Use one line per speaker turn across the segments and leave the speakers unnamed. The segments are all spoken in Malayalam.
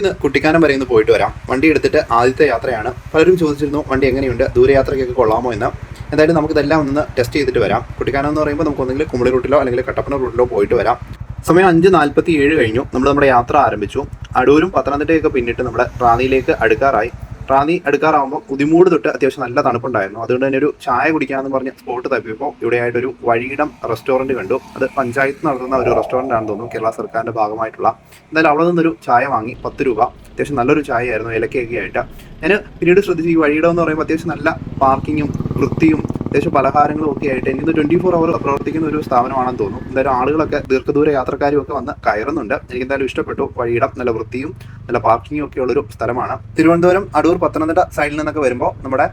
നമുക്കിന്ന് കുട്ടിക്കാനം വരെ ഒന്ന് പോയിട്ട് വരാം. വണ്ടി എടുത്തിട്ട് ആദ്യത്തെ യാത്രയാണ്. പലരും ചോദിച്ചിരുന്നു വണ്ടി എങ്ങനെയുണ്ട്, ദൂരയാത്രയ്ക്കൊക്കെ കൊള്ളാമോ എന്ന്. എന്തായാലും നമുക്കിതെല്ലാം ഒന്ന് ടെസ്റ്റ് ചെയ്തിട്ട് വരാം. കുട്ടിക്കാനം എന്ന് പറയുമ്പോൾ നമുക്ക് ഒന്നെങ്കിൽ കുമളി റൂട്ടിലോ അല്ലെങ്കിൽ കട്ടപ്പന റൂട്ടിലോ പോയിട്ട് വരാം. സമയം 5:47 കഴിഞ്ഞു. നമ്മൾ നമ്മുടെ യാത്ര ആരംഭിച്ചു. അടൂരും പത്തനംതിട്ടയൊക്കെ പിന്നിട്ട് നമ്മുടെ റാന്നിയിലേക്ക് അടുക്കാറായി. റാന്നി അടുക്കാറാകുമ്പോൾ ഉദിമൂട് തൊട്ട് അത്യാവശ്യം നല്ല തണുപ്പുണ്ടായിരുന്നു. അതുകൊണ്ട് തന്നെ ഒരു ചായ കുടിക്കാമെന്ന് പറഞ്ഞ് സ്പോട്ട് തപ്പിയപ്പോൾ ഇവിടെയായിട്ടൊരു വഴിയിടം റെസ്റ്റോറൻറ്റ് കണ്ടു. അത് പഞ്ചായത്ത് നടത്തുന്ന ഒരു റെസ്റ്റോറൻ്റ് ആണെന്ന് തോന്നുന്നു, കേരള സർക്കാരിൻ്റെ ഭാഗമായിട്ടുള്ള. എന്തായാലും അവിടെ നിന്നൊരു ചായ വാങ്ങി. 10 രൂപ. അത്യാവശ്യം നല്ലൊരു ചായ ആയിരുന്നു, ഇലക്കൊക്കെ ആയിട്ട്. ഞാൻ പിന്നീട് ശ്രദ്ധിച്ചു, ഈ വഴിയിടം എന്ന് പറയുമ്പോൾ അത്യാവശ്യം നല്ല പാർക്കിങ്ങും വൃത്തിയും അത്യാവശ്യം പലഹാരങ്ങളും ഒക്കെ ആയിട്ട് എനിക്ക് 24 അവർ പ്രവർത്തിക്കുന്ന ഒരു സ്ഥാപനമാണെന്ന് തോന്നുന്നു. എന്തായാലും ആളുകളൊക്കെ ദീർഘദൂര യാത്രക്കാരും ഒക്കെ വന്ന് കയറുന്നുണ്ട്. എനിക്ക് എന്തായാലും ഇഷ്ടപ്പെട്ടു. വഴിയിടം നല്ല വൃത്തിയും നല്ല പാർക്കിങ്ങും ഒക്കെ ഉള്ളൊരു സ്ഥലമാണ്. തിരുവനന്തപുരം, അടൂർ, പത്തനംതിട്ട സൈഡിൽ നിന്നൊക്കെ വരുമ്പോൾ നമ്മുടെ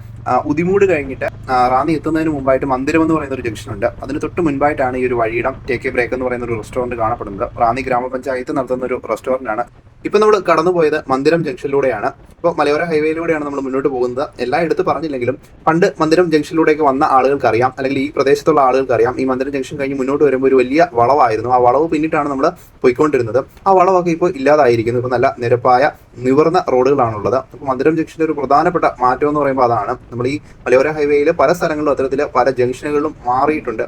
ഉദിമൂട് കഴിഞ്ഞിട്ട് റാന്നി എത്തുന്നതിന് മുമ്പായിട്ട് മന്ദിരം എന്ന് പറയുന്ന ഒരു ജംഗ്ഷൻ ഉണ്ട്. അതിന് തൊട്ട് മുൻപായിട്ടാണ് ഈ ഒരു വഴിയിടം ടേക്ക് എ ബ്രേക്ക് എന്ന് പറയുന്ന ഒരു റെസ്റ്റോറൻറ്റ് കാണപ്പെടുന്നത്. റാന്നി ഗ്രാമപഞ്ചായത്ത് നടത്തുന്ന ഒരു റെസ്റ്റോറൻ്റ് ആണ്. ഇപ്പൊ നമ്മൾ കടന്നുപോയത് മന്ദിരം ജംഗ്ഷനിലൂടെയാണ്. ഇപ്പോൾ മലയോര ഹൈവേയിലൂടെയാണ് നമ്മൾ മുന്നോട്ട് പോകുന്നത്. എല്ലാം എടുത്ത് പറഞ്ഞില്ലെങ്കിലും പണ്ട് മന്ദിരം ജംഗ്ഷനിലൂടെയൊക്കെ വന്ന ആളുകൾക്ക് അറിയാം, അല്ലെങ്കിൽ ഈ പ്രദേശത്തുള്ള ആളുകൾക്ക് അറിയാം, ഈ മന്ദിരം ജംഗ്ഷൻ കഴിഞ്ഞ് മുന്നോട്ട് വരുമ്പോൾ ഒരു വലിയ വളവായിരുന്നു. ആ വളവ് പിന്നിട്ടാണ് നമ്മൾ പോയിക്കൊണ്ടിരുന്നത്. ആ വളവൊക്കെ ഇപ്പോൾ ഇല്ലാതായിരിക്കുന്നു. ഇപ്പോൾ നല്ല നിരപ്പായ നിവർന്ന റോഡുകളാണുള്ളത്. അപ്പോൾ മന്ദിരം ജംഗ്ഷൻ്റെ ഒരു പ്രധാനപ്പെട്ട മാറ്റം എന്ന് പറയുമ്പോൾ അതാണ്. നമ്മൾ ഈ മലയോര ഹൈവേയിൽ പല സ്ഥലങ്ങളിലും അത്തരത്തിൽ പല ജംഗ്ഷനുകളിലും മാറിയിട്ടുണ്ട്.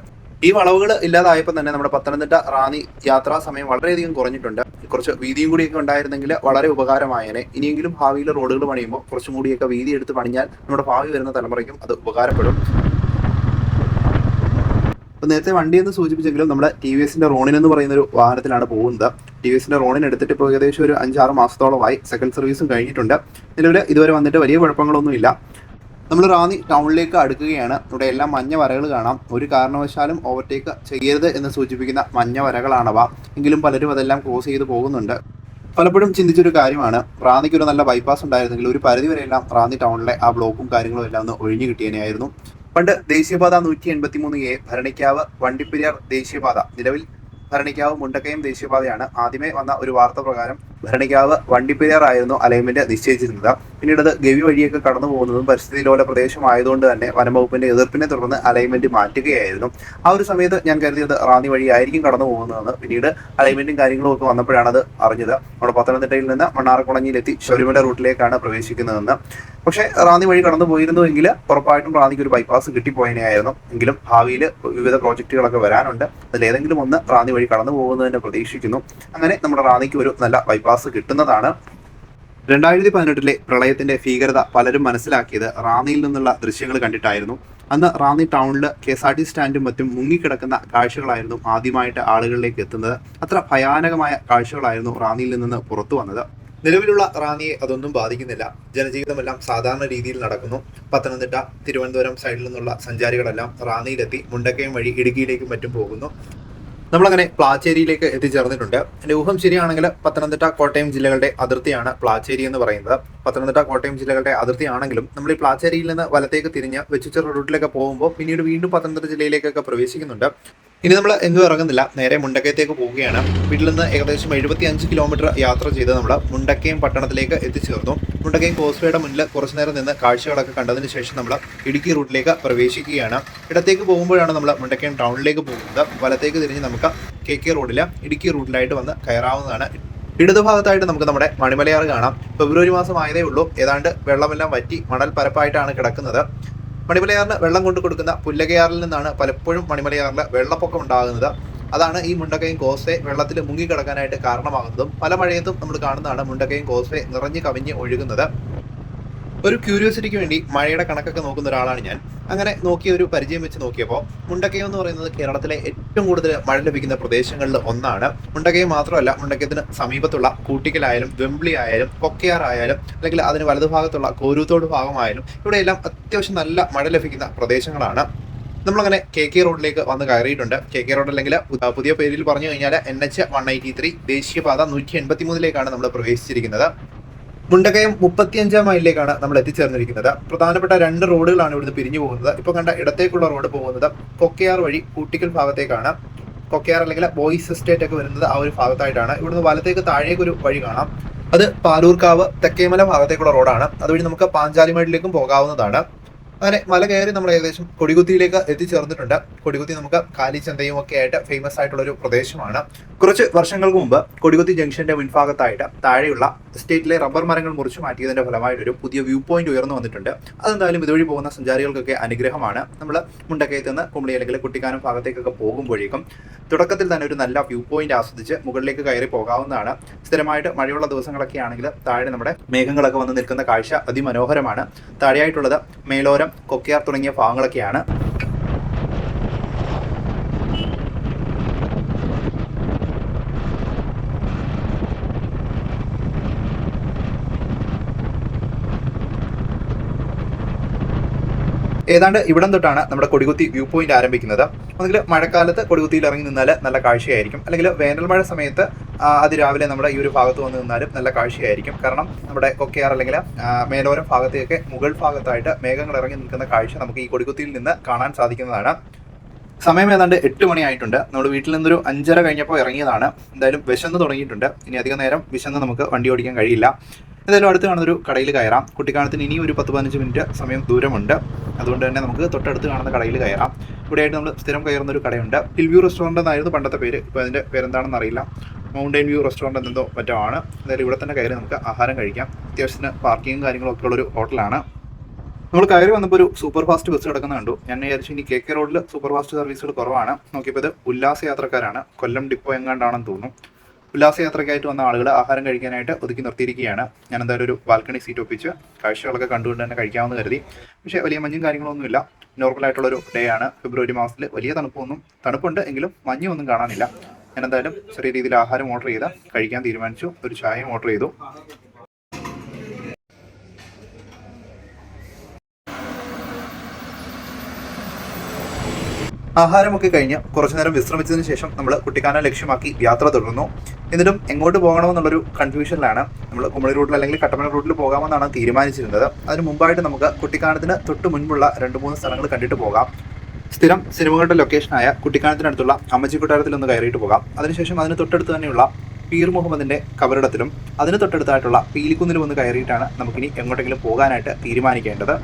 ഈ വളവുകൾ ഇല്ലാതായപ്പോൾ തന്നെ നമ്മുടെ പത്തനംതിട്ട റാന്നി യാത്രാ സമയം വളരെയധികം കുറഞ്ഞിട്ടുണ്ട്. കുറച്ച് വീതിയും കൂടിയൊക്കെ ഉണ്ടായിരുന്നെങ്കിൽ വളരെ ഉപകാരമായേനെ. ഇനിയെങ്കിലും ഭാവിയിൽ റോഡുകൾ പണിയുമ്പോൾ കുറച്ചും കൂടിയൊക്കെ വീതി എടുത്ത് പണിഞ്ഞാൽ നമ്മുടെ ഭാവി വരുന്ന തലമുറയ്ക്കും അത് ഉപകാരപ്പെടും. അപ്പോൾ നേരത്തെ വണ്ടി എന്ന് സൂചിപ്പിച്ചെങ്കിലും നമ്മുടെ TVSന്റെ റോണിൻ എന്ന് പറയുന്ന ഒരു വാഹനത്തിലാണ് പോകുന്നത്. TVSന്റെ റോണിൻ എടുത്തിട്ട് ഇപ്പോൾ ഏകദേശം ഒരു 5-6 മാസത്തോളമായി. സെക്കൻഡ് സർവീസും കഴിഞ്ഞിട്ടുണ്ട്. നിലവിൽ ഇതുവരെ വന്നിട്ട് വലിയ കുഴപ്പങ്ങളൊന്നുമില്ല. നമ്മൾ റാന്നി ടൗണിലേക്ക് അടുക്കുകയാണ്. ഇവിടെ എല്ലാം മഞ്ഞ വരകൾ കാണാം. ഒരു കാരണവശാലും ഓവർടേക്ക് ചെയ്യരുത് എന്ന് സൂചിപ്പിക്കുന്ന മഞ്ഞ വരകളാണവ. എങ്കിലും പലരും അതെല്ലാം ക്രോസ് ചെയ്ത് പോകുന്നുണ്ട്. പലപ്പോഴും ചിന്തിച്ചൊരു കാര്യമാണ്, റാന്നിക്ക് ഒരു നല്ല ബൈപ്പാസ് ഉണ്ടായിരുന്നെങ്കിൽ ഒരു പരിധിവരെയെല്ലാം റാന്നി ടൗണിലെ ആ ബ്ലോക്കും കാര്യങ്ങളും എല്ലാം ഒന്ന് ഒഴിഞ്ഞു കിട്ടിയതിനായിരുന്നു. പണ്ട് ദേശീയപാത 187A ഭരണിക്കാവ് വണ്ടിപ്പെരിയാർ ദേശീയപാത, നിലവിൽ ഭരണിക്കാവ് മുണ്ടക്കയം ദേശീയപാതയാണ്. ആദ്യമേ വന്ന ഒരു വാർത്ത പ്രകാരം ഭരണിക്കാവ് വണ്ടിപ്പെരിയാർ ആയിരുന്നു അലൈൻമെന്റ് നിശ്ചയിച്ചിരുന്നത്. പിന്നീട് അത് ഗവി വഴിയൊക്കെ കടന്നു പോകുന്നതും പരിസ്ഥിതി ലോല പ്രദേശമായതുകൊണ്ട് തന്നെ വനംവകുപ്പിന്റെ എതിർപ്പിനെ തുടർന്ന് അലൈൻമെന്റ് മാറ്റുകയായിരുന്നു. ആ ഒരു സമയത്ത് ഞാൻ കരുതിയത് റാന്നി വഴി ആയിരിക്കും കടന്നു പോകുന്നതെന്ന്. പിന്നീട് അലൈൻമെന്റും കാര്യങ്ങളും ഒക്കെ വന്നപ്പോഴാണ് അത് അറിഞ്ഞത്. നമ്മുടെ പത്തനംതിട്ടയിൽ നിന്ന് മണ്ണാർക്കുളഞ്ഞിയിലെത്തി ശബരിമല റൂട്ടിലേക്കാണ് പ്രവേശിക്കുന്നതെന്ന്. പക്ഷേ റാന്നി വഴി കടന്നു പോയിരുന്നുവെങ്കിൽ ഉറപ്പായിട്ടും റാന്നിക്ക് ഒരു ബൈപ്പാസ് കിട്ടിപ്പോയതിനായിരുന്നു. എങ്കിലും ഭാവിയിൽ വിവിധ പ്രോജക്റ്റുകളൊക്കെ വരാനുണ്ട്. അതിലേതെങ്കിലും ഒന്ന് റാന്നി വഴി കടന്നു പോകുന്നതിനെ പ്രതീക്ഷിക്കുന്നു. അങ്ങനെ നമ്മുടെ റാന്നിക്ക് ഒരു നല്ല ബൈപ്പാസ് കിട്ടുന്നതാണ്. 2018 പ്രളയത്തിന്റെ ഭീകരത പലരും മനസ്സിലാക്കിയത് റാന്നിയിൽ നിന്നുള്ള ദൃശ്യങ്ങൾ കണ്ടിട്ടായിരുന്നു. അന്ന് റാന്നി ടൗണിൽ KSRTC സ്റ്റാൻഡും മറ്റും മുങ്ങിക്കിടക്കുന്ന കാഴ്ചകളായിരുന്നു ആദ്യമായിട്ട് ആളുകളിലേക്ക് എത്തുന്നത്. അത്ര ഭയാനകമായ കാഴ്ചകളായിരുന്നു റാന്നിയിൽ നിന്ന് പുറത്തു വന്നത്. നിലവിലുള്ള റാന്നിയെ അതൊന്നും ബാധിക്കുന്നില്ല. ജനജീവിതമെല്ലാം സാധാരണ രീതിയിൽ നടക്കുന്നു. പത്തനംതിട്ട, തിരുവനന്തപുരം സൈഡിൽ നിന്നുള്ള സഞ്ചാരികളെല്ലാം റാന്നിയിലെത്തി മുണ്ടക്കയം വഴി ഇടുക്കിയിലേക്കും മറ്റും പോകുന്നു. നമ്മളങ്ങനെ പ്ലാച്ചേരിയിലേക്ക് എത്തിച്ചേർന്നിട്ടുണ്ട്. എൻ്റെ ഊഹം ശരിയാണെങ്കിൽ പത്തനംതിട്ട, കോട്ടയം ജില്ലകളുടെ അതിർത്തിയാണ് പ്ലാച്ചേരി എന്ന് പറയുന്നത്. പത്തനംതിട്ട, കോട്ടയം ജില്ലകളുടെ അതിർത്തിയാണെങ്കിലും നമ്മൾ ഈ പ്ലാച്ചേരിയിൽ നിന്ന് വലത്തേക്ക് തിരിഞ്ഞ് വെച്ചിച്ചിറ റൂട്ടിലേക്ക് പോകുമ്പോൾ പിന്നീട് വീണ്ടും പത്തനംതിട്ട ജില്ലയിലേക്കൊക്കെ പ്രവേശിക്കുന്നുണ്ട്. ഇനി നമ്മൾ എങ്ങും ഇറങ്ങുന്നില്ല, നേരെ മുണ്ടക്കയത്തേക്ക് പോവുകയാണ്. വീട്ടിൽ നിന്ന് ഏകദേശം 75 കിലോമീറ്റർ യാത്ര ചെയ്ത് നമ്മൾ മുണ്ടക്കയം പട്ടണത്തിലേക്ക് എത്തിച്ചേർന്നു. മുണ്ടക്കയം കോസ്വേയുടെ മുന്നിൽ കുറച്ചു നേരം നിന്ന് കാഴ്ചകളൊക്കെ കണ്ടതിന് ശേഷം നമ്മൾ ഇടുക്കി റൂട്ടിലേക്ക് പ്രവേശിക്കുകയാണ്. ഇടത്തേക്ക് പോകുമ്പോഴാണ് നമ്മൾ മുണ്ടക്കയം ടൗണിലേക്ക് പോകുന്നത്. വലത്തേക്ക് തിരിഞ്ഞ് നമുക്ക് KK റോഡിൽ ഇടുക്കി റൂട്ടിലായിട്ട് വന്ന് കയറാവുന്നതാണ്. ഇടതുഭാഗത്തായിട്ട് നമുക്ക് നമ്മുടെ മണിമലയാർ കാണാം. ഫെബ്രുവരി മാസം ആയതേ ഉള്ളൂ. ഏതാണ്ട് വെള്ളമെല്ലാം വറ്റി മണൽ പരപ്പായിട്ടാണ് കിടക്കുന്നത്. മണിമലയാറിന് വെള്ളം കൊണ്ടു കൊടുക്കുന്ന പുല്ലകയാറിൽ നിന്നാണ് പലപ്പോഴും മണിമലയാറിൽ വെള്ളപ്പൊക്കം ഉണ്ടാകുന്നത്. അതാണ് ഈ മുണ്ടക്കയം കോസ്വേ വെള്ളത്തിൽ മുങ്ങിക്കിടക്കാനായിട്ട് കാരണമാകുന്നതും. പല മഴയത്തും നമ്മൾ കാണുന്നതാണ് മുണ്ടക്കയം കോസ്വേ നിറഞ്ഞു കവിഞ്ഞ് ഒഴുകുന്നത്. ഒരു ക്യൂരിയോസിറ്റിക്ക് വേണ്ടി മഴയുടെ കണക്കൊക്കെ നോക്കുന്ന ഒരാളാണ് ഞാൻ. അങ്ങനെ നോക്കിയ ഒരു പരിചയം വെച്ച് നോക്കിയപ്പോൾ മുണ്ടക്കയം എന്ന് പറയുന്നത് കേരളത്തിലെ ഏറ്റവും കൂടുതൽ മഴ ലഭിക്കുന്ന പ്രദേശങ്ങളിൽ ഒന്നാണ്. മുണ്ടക്കയം മാത്രമല്ല, മുണ്ടക്കയത്തിന് സമീപത്തുള്ള കൂട്ടിക്കലായാലും വെമ്പിളി ആയാലും കൊക്കയാർ ആയാലും അല്ലെങ്കിൽ അതിന് വലതുഭാഗത്തുള്ള കോരൂത്തോട് ഭാഗമായാലും ഇവിടെയെല്ലാം അത്യാവശ്യം നല്ല മഴ ലഭിക്കുന്ന പ്രദേശങ്ങളാണ്. നമ്മളങ്ങനെ KK റോഡിലേക്ക് വന്ന് കയറിയിട്ടുണ്ട്. KK റോഡ് അല്ലെങ്കിൽ പുതിയ പേരിൽ പറഞ്ഞു കഴിഞ്ഞാൽ NH 183 ദേശീയപാത 183ലേക്കാണ് നമ്മൾ പ്രവേശിച്ചിരിക്കുന്നത്. മുണ്ടക്കയം 35-ാം മൈലിലേക്കാണ് നമ്മൾ എത്തിച്ചേർന്നിരിക്കുന്നത്. പ്രധാനപ്പെട്ട 2 റോഡുകളാണ് ഇവിടുന്ന് പിരിഞ്ഞു പോകുന്നത്. ഇപ്പോൾ കണ്ട ഇടത്തേക്കുള്ള റോഡ് പോകുന്നത് കൊക്കയാർ വഴി കൂട്ടിക്കൽ ഭാഗത്തേക്കാണ്. കൊക്കയാർ അല്ലെങ്കിൽ ബോയ്സ് എസ്റ്റേറ്റ് ഒക്കെ വരുന്നത് ആ ഒരു ഭാഗത്തായിട്ടാണ്. ഇവിടുന്ന് വലത്തേക്ക് താഴേക്കൊരു വഴി കാണാം. അത് പാലൂർക്കാവ് തെക്കേമല ഭാഗത്തേക്കുള്ള റോഡാണ്. അതുവഴി നമുക്ക് പാഞ്ചാലിമേടിലേക്കും പോകാവുന്നതാണ്. അങ്ങനെ മല കയറി നമ്മൾ ഏകദേശം കൊടികുത്തിയിലേക്ക് എത്തിച്ചേർന്നിട്ടുണ്ട്. കൊടികുത്തി നമുക്ക് കാലിച്ചന്തയും ഒക്കെ ആയിട്ട് ഫേമസ് ആയിട്ടുള്ള ഒരു പ്രദേശമാണ്. കുറച്ച് വർഷങ്ങൾക്ക് മുമ്പ് കൊടികുത്തി ജംഗ്ഷന്റെ മുൻഭാഗത്തായിട്ട് താഴെയുള്ള എസ്റ്റേറ്റിലെ റബ്ബർ മരങ്ങൾ മുറിച്ചു മാറ്റിയതിന്റെ ഫലമായിട്ട് ഒരു പുതിയ വ്യൂ പോയിന്റ് ഉയർന്നു വന്നിട്ടുണ്ട്. അതെന്തായാലും ഇതുവഴി പോകുന്ന സഞ്ചാരികൾക്കൊക്കെ അനുഗ്രഹമാണ്. നമ്മൾ മുണ്ടക്കയത്ത് നിന്ന് കുമളി അല്ലെങ്കിൽ കുട്ടിക്കാനം ഭാഗത്തേക്കൊക്കെ പോകുമ്പോഴേക്കും തുടക്കത്തിൽ തന്നെ ഒരു നല്ല വ്യൂ പോയിന്റ് ആസ്വദിച്ച് മുകളിലേക്ക് കയറി പോകാവുന്നതാണ്. സ്ഥിരമായിട്ട് മഴയുള്ള ദിവസങ്ങളൊക്കെ ആണെങ്കിൽ താഴെ നമ്മുടെ മേഘങ്ങളൊക്കെ വന്ന് നിൽക്കുന്ന കാഴ്ച അതിമനോഹരമാണ്. താഴെയായിട്ടുള്ളത് മേലോരം, കൊക്കയാർ തുടങ്ങിയ ഭാഗങ്ങളൊക്കെയാണ്. ഏതാണ്ട് ഇവിടം തൊട്ടാണ് നമ്മുടെ കൊടികുത്തി വ്യൂ പോയിന്റ് ആരംഭിക്കുന്നത്. ഒന്നുകിൽ മഴക്കാലത്ത് കൊടികുത്തിയിൽ ഇറങ്ങി നിന്നാൽ നല്ല കാഴ്ചയായിരിക്കും, അല്ലെങ്കിൽ വേനൽ മഴ സമയത്ത് അതിരാവിലെ നമ്മുടെ ഈ ഒരു ഭാഗത്ത് വന്ന് നിന്നാലും നല്ല കാഴ്ചയായിരിക്കും. കാരണം നമ്മുടെ കൊക്കയാർ അല്ലെങ്കിൽ മേലോരം ഭാഗത്തേക്ക് മുകൾ ഭാഗത്തായിട്ട് മേഘങ്ങൾ ഇറങ്ങി നിൽക്കുന്ന കാഴ്ച നമുക്ക് ഈ കൊടികുത്തിയിൽ നിന്ന് കാണാൻ സാധിക്കുന്നതാണ്. സമയം ഏതാണ്ട് 8 മണിയായിട്ടുണ്ട്. നമ്മൾ വീട്ടിൽ നിന്നൊരു 5:30 കഴിഞ്ഞപ്പോൾ ഇറങ്ങിയതാണ്. എന്തായാലും വിശന്ന് തുടങ്ങിയിട്ടുണ്ട്. ഇനി അധികം നേരം വിശന്ന് നമുക്ക് വണ്ടി ഓടിക്കാൻ കഴിയില്ല. എന്തായാലും അടുത്ത് കാണുന്നൊരു കടയിൽ കയറാം. കുട്ടിക്കാനത്തിന് ഇനി ഒരു 10-15 മിനിറ്റ് സമയം ദൂരമുണ്ട്. അതുകൊണ്ട് തന്നെ നമുക്ക് തൊട്ടടുത്ത് കാണുന്ന കടയിൽ കയറാം. ഇവിടെയായിട്ട് നമ്മൾ സ്ഥിരം കയറുന്ന ഒരു കടയുണ്ട്. ഹിൽ വ്യൂ റെസ്റ്റോറൻറ്റ് എന്നായിരുന്നു പണ്ടത്തെ പേര്. ഇപ്പോൾ അതിൻ്റെ പേരെന്താണെന്ന് അറിയില്ല. മൗണ്ടൻ വ്യൂ റെസ്റ്റോറൻറ്റ് എന്തോ മറ്റോ ആണ്. എന്തായാലും ഇവിടെ തന്നെ കയറി നമുക്ക് ആഹാരം കഴിക്കാം. അത്യാവശ്യത്തിന് പാർക്കിങ്ങും കാര്യങ്ങളൊക്കെ ഉള്ളൊരു ഹോട്ടലാണ്. നമ്മൾ കയറി വന്നപ്പോൾ ഒരു സൂപ്പർ ഫാസ്റ്റ് ബസ് കിടക്കുന്ന കണ്ടു. ഞാൻ വിചാരിച്ചു ഇനി KK റോഡിൽ സൂപ്പർ ഫാസ്റ്റ് സർവീസുകൾ കുറവാണ്. നോക്കിയപ്പോൾ ഇത് ഉല്ലാസയാത്രക്കാരാണ്. കൊല്ലം ഡിപ്പോ എങ്ങാണ്ടാണെന്ന് തോന്നുന്നു. ഉല്ലാസയാത്രയ്ക്കായിട്ട് വന്ന ആളുകൾ ആഹാരം കഴിക്കാനായിട്ട് ഒതുക്കി നിർത്തിയിരിക്കുകയാണ്. ഞാൻ എന്തായാലും ഒരു ബാൽക്കണി സീറ്റ് ഒപ്പിച്ച് കാഴ്ചകളൊക്കെ കണ്ടുകൊണ്ട് തന്നെ കഴിക്കാമെന്ന് കരുതി. പക്ഷേ വലിയ മഞ്ഞും കാര്യങ്ങളൊന്നുമില്ല. നോർമലായിട്ടുള്ളൊരു ഡേ ആണ്. ഫെബ്രുവരി മാസത്തിൽ വലിയ തണുപ്പുണ്ട് എങ്കിലും മഞ്ഞൊന്നും കാണാനില്ല. ഞാൻ എന്തായാലും ചെറിയ രീതിയിൽ ആഹാരം ഓർഡർ ചെയ്ത് കഴിക്കാൻ തീരുമാനിച്ചു. ഒരു ചായയും ഓർഡർ ചെയ്തു. ആഹാരമൊക്കെ കഴിഞ്ഞ് കുറച്ചു നേരം വിശ്രമിച്ചതിന് ശേഷം നമ്മൾ കുട്ടിക്കാനം ലക്ഷ്യമാക്കി യാത്ര തുടർന്നു. എന്നിട്ടും എങ്ങോട്ട് പോകണമെന്നുള്ളൊരു കൺഫ്യൂഷനിലാണ്. നമ്മൾ കുമളി റൂട്ടിൽ അല്ലെങ്കിൽ കട്ടപ്പന റൂട്ടിൽ പോകാമെന്നാണ് തീരുമാനിച്ചിരുന്നത്. അതിന് മുമ്പായിട്ട് നമുക്ക് കുട്ടിക്കാനത്തിന് തൊട്ട് മുൻപുള്ള 2-3 സ്ഥലങ്ങൾ കണ്ടിട്ട് പോകാം. സ്ഥിരം സിനിമകളുടെ ലൊക്കേഷനായ കുട്ടിക്കാനത്തിനടുത്തുള്ള അമ്മച്ചി കൊട്ടാരത്തിൽ ഒന്ന് കയറിയിട്ട് പോകാം. അതിനുശേഷം അതിന് തൊട്ടടുത്ത് തന്നെയുള്ള പീർ മുഹമ്മദിന്റെ കബറിടത്തിലും അതിന് തൊട്ടടുത്തായിട്ടുള്ള പീലിക്കുന്നിലും ഒന്ന് കയറിയിട്ടാണ് നമുക്കിനി എങ്ങോട്ടെങ്കിലും പോകാനായിട്ട് തീരുമാനിക്കേണ്ടത്.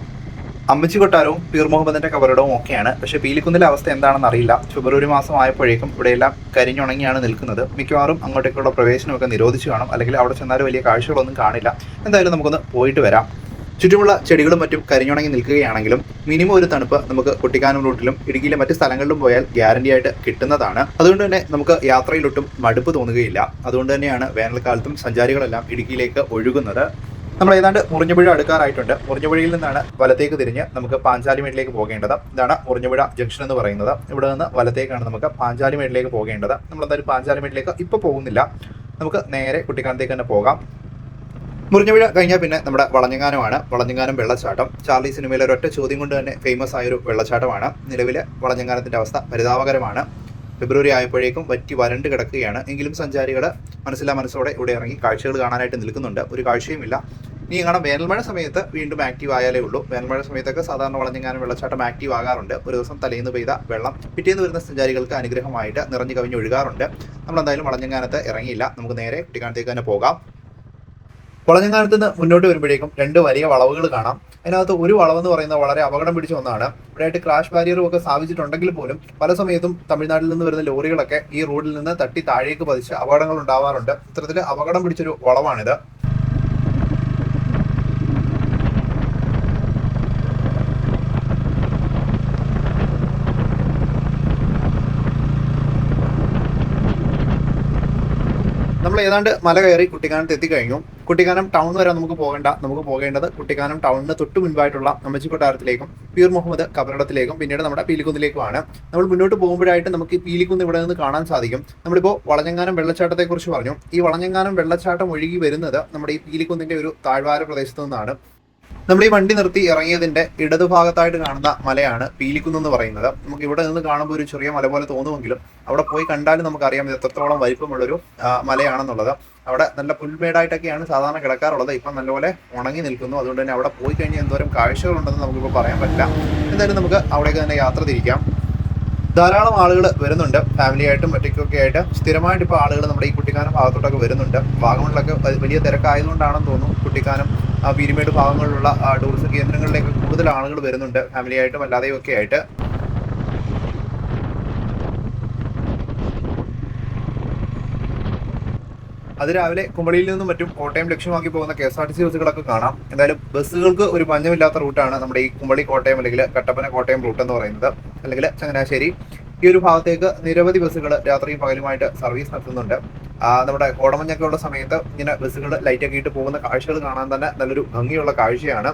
അമ്മച്ചി കൊട്ടാരവും പീർ മുഹമ്മദിന്റെ കബറിടവും ഒക്കെയാണ്. പക്ഷേ പീലിക്കുന്നിലെ അവസ്ഥ എന്താണെന്ന് അറിയില്ല. ഫെബ്രുവരി മാസം ആയപ്പോഴേക്കും ഇവിടെയെല്ലാം കരിഞ്ഞുണങ്ങിയാണ് നിൽക്കുന്നത്. മിക്കവാറും അങ്ങോട്ടേക്കുള്ള പ്രവേശനമൊക്കെ നിരോധിച്ചു കാണും, അല്ലെങ്കിൽ അവിടെ ചെന്നാൽ വലിയ കാഴ്ചകളൊന്നും കാണില്ല. എന്തായാലും നമുക്കൊന്ന് പോയിട്ട് വരാം. ചുറ്റുമുള്ള ചെടികളും മറ്റും കരിഞ്ഞുണങ്ങി നിൽക്കുകയാണെങ്കിലും മിനിമം ഒരു തണുപ്പ് നമുക്ക് കുട്ടിക്കാനം റൂട്ടിലും ഇടുക്കിയിലെ മറ്റ് സ്ഥലങ്ങളിലും പോയാൽ ഗ്യാരണ്ടി ആയിട്ട് കിട്ടുന്നതാണ്. അതുകൊണ്ട് തന്നെ നമുക്ക് യാത്രയിലൊട്ടും മടുപ്പ് തോന്നുകയില്ല. അതുകൊണ്ട് തന്നെയാണ് വേനൽക്കാലത്തും സഞ്ചാരികളെല്ലാം ഇടുക്കിയിലേക്ക് ഒഴുകുന്നത്. നമ്മൾ ഏതാണ്ട് മുറിഞ്ഞപുഴ അടുക്കാറായിട്ടുണ്ട്. മുറിഞ്ഞപുഴയിൽ നിന്നാണ് വലത്തേക്ക് തിരിഞ്ഞ് നമുക്ക് പാഞ്ചാലിമേട്ടിലേക്ക് പോകേണ്ടത്. ഇതാണ് മുറിഞ്ഞപുഴ ജംഗ്ഷൻ എന്ന് പറയുന്നത്. ഇവിടെ നിന്ന് വലത്തേക്കാണ് നമുക്ക് പാഞ്ചാലിമേട്ടിലേക്ക് പോകേണ്ടത്. നമ്മളെന്തായാലും പാഞ്ചാലിമേട്ടിലേക്ക് ഇപ്പോൾ പോകുന്നില്ല. നമുക്ക് നേരെ കുട്ടിക്കാനത്തേക്ക് തന്നെ പോകാം. മുറിഞ്ഞപുഴ കഴിഞ്ഞാൽ പിന്നെ നമ്മുടെ വളഞ്ഞങ്ങാനമാണ്. വളഞ്ഞങ്ങാനം വെള്ളച്ചാട്ടം ചാർലി സിനിമയിലെ ഒരൊറ്റ ചോദ്യം കൊണ്ട് തന്നെ ഫേമസ് ആയൊരു വെള്ളച്ചാട്ടമാണ്. നിലവിലെ വളഞ്ഞങ്ങാനത്തിൻ്റെ അവസ്ഥ പരിതാപകരമാണ്. ഫെബ്രുവരി ആയപ്പോഴേക്കും വറ്റി വരണ്ട് കിടക്കുകയാണ്. എങ്കിലും സഞ്ചാരികൾ മനസ്സോടെ ഇവിടെ ഇറങ്ങി കാഴ്ചകൾ കാണാനായിട്ട് നിൽക്കുന്നുണ്ട്. ഒരു കാഴ്ചയുമില്ല. ഇനി കാണാം വേനൽമഴ സമയത്ത് വീണ്ടും ആക്റ്റീവ് ആയാലേ ഉള്ളൂ. വേനൽമഴ സമയത്തൊക്കെ സാധാരണ വളഞ്ഞങ്ങാനം വെള്ളച്ചാട്ടം ആക്റ്റീവ് ആകാറുണ്ട്. ഒരു ദിവസം തലേന്ന് പെയ്ത വെള്ളം പിറ്റേന്ന് വരുന്ന സഞ്ചാരികൾക്ക് അനുഗ്രഹമായിട്ട് നിറഞ്ഞു കവിഞ്ഞൊഴുകാറുണ്ട്. നമ്മളെന്തായാലും വളഞ്ഞങ്ങാനത്ത് ഇറങ്ങിയില്ല. നമുക്ക് നേരെ കുട്ടിക്കാനത്തേക്ക് തന്നെ പോകാം. വളഞ്ഞങ്ങാനത്ത് നിന്ന് മുന്നോട്ട് വരുമ്പോഴേക്കും 2 വലിയ വളവുകൾ കാണാം. അതിനകത്ത് ഒരു വളവെന്ന് പറയുന്നത് വളരെ അപകടം പിടിച്ച ഒന്നാണ്. ഇവിടെയായിട്ട് ക്രാഷ് ബാരിയറും ഒക്കെ സ്ഥാപിച്ചിട്ടുണ്ടെങ്കിൽ പോലും പല സമയത്തും തമിഴ്നാട്ടിൽ നിന്ന് വരുന്ന ലോറികളൊക്കെ ഈ റോഡിൽ നിന്ന് തട്ടി താഴേക്ക് പതിച്ച് അപകടങ്ങൾ ഉണ്ടാവാറുണ്ട്. ഇത്തരത്തിൽ അപകടം പിടിച്ചൊരു വളവാണിത്. നമ്മൾ ഏതാണ്ട് മല കയറി കുട്ടിക്കാനത്ത് എത്തിക്കഴിഞ്ഞു. കുട്ടിക്കാനം ടൗൺ വരെ നമുക്ക് പോകേണ്ടത് കുട്ടിക്കാനം ടൗണിന് തൊട്ട് മുൻപായിട്ടുള്ള അമ്മച്ചി കൊട്ടാരത്തിലേക്കും പീർ മുഹമ്മദ് കബറിടത്തിലേക്കും പിന്നീട് നമ്മുടെ പീലിക്കുന്നിലേക്കുമാണ്. നമ്മൾ മുന്നോട്ട് പോകുമ്പോഴായിട്ട് നമുക്ക് ഈ പീലിക്കുന്ന് ഇവിടെ നിന്ന് കാണാൻ സാധിക്കും. നമ്മളിപ്പോൾ വളഞ്ഞങ്ങാനം വെള്ളച്ചാട്ടത്തെക്കുറിച്ച് പറഞ്ഞു. ഈ വളഞ്ഞങ്ങാനം വെള്ളച്ചാട്ടം ഒഴുകി വരുന്നത് നമ്മുടെ ഈ പീലിക്കുന്നിന്റെ ഒരു താഴ്വാര പ്രദേശത്തു നിന്നാണ്. നമ്മൾ ഈ വണ്ടി നിർത്തി ഇറങ്ങിയതിന്റെ ഇടതുഭാഗത്തായിട്ട് കാണുന്ന മലയാണ് പീലിക്കുന്ന് എന്ന് പറയുന്നത്. നമുക്ക് ഇവിടെ നിന്ന് കാണുമ്പോൾ ഒരു ചെറിയ മല പോലെ തോന്നുമെങ്കിലും അവിടെ പോയി കണ്ടാലും നമുക്കറിയാം ഇത് എത്രത്തോളം വലിപ്പമുള്ളൊരു മലയാണെന്നുള്ളത്. അവിടെ നല്ല പുൽമേടായിട്ടൊക്കെയാണ് സാധാരണ കിടക്കാറുള്ളത്. ഇപ്പം നല്ലപോലെ ഉണങ്ങി നിൽക്കുന്നു. അതുകൊണ്ട് തന്നെ അവിടെ പോയി കഴിഞ്ഞാൽ എന്തോരം കാഴ്ചകളുണ്ടെന്ന് നമുക്കിപ്പോൾ പറയാൻ പറ്റില്ല. എന്തായാലും നമുക്ക് അവിടേക്ക് തന്നെ യാത്ര തിരിക്കാം. ധാരാളം ആളുകൾ വരുന്നുണ്ട്. ഫാമിലിയായിട്ടും ഒറ്റയ്ക്കൊക്കെ ആയിട്ട് സ്ഥിരമായിട്ട് ഇപ്പോൾ ആളുകൾ നമ്മുടെ ഈ കുട്ടിക്കാനം ഭാഗത്തോട്ടൊക്കെ വരുന്നുണ്ട്. വാഗമണിലൊക്കെ വലിയ തിരക്കായതുകൊണ്ടാണെന്ന് തോന്നുന്നു കുട്ടിക്കാനം പീരുമേട് ഭാഗങ്ങളിലുള്ള ടൂറിസം കേന്ദ്രങ്ങളിലേക്ക് കൂടുതൽ ആളുകൾ വരുന്നുണ്ട്, ഫാമിലി ആയിട്ടും അല്ലാതെയും ഒക്കെ ആയിട്ട്. അതിരാവിലെ കുമളിയിൽ നിന്നും മറ്റും കോട്ടയം ലക്ഷ്യമാക്കി പോകുന്ന KSRTC ബസ്സുകളൊക്കെ കാണാം. എന്തായാലും ബസ്സുകൾക്ക് ഒരു പഞ്ഞമില്ലാത്ത റൂട്ടാണ് നമ്മുടെ ഈ കുമളി കോട്ടയം അല്ലെങ്കിൽ കട്ടപ്പന കോട്ടയം റൂട്ട് എന്ന് പറയുന്നത്, അല്ലെങ്കിൽ ചങ്ങനാശ്ശേരി. ഈ ഒരു ഭാഗത്തേക്ക് നിരവധി ബസ്സുകൾ രാത്രിയും പകലുമായിട്ട് സർവീസ് നടത്തുന്നുണ്ട്. നമ്മുടെ കോടമഞ്ഞൊക്കെ ഉള്ള സമയത്ത് ഇങ്ങനെ ബസ്സുകൾ ലൈറ്റൊക്കെ ഇട്ട് പോകുന്ന കാഴ്ചകൾ കാണാൻ തന്നെ നല്ലൊരു ഭംഗിയുള്ള കാഴ്ചയാണ്.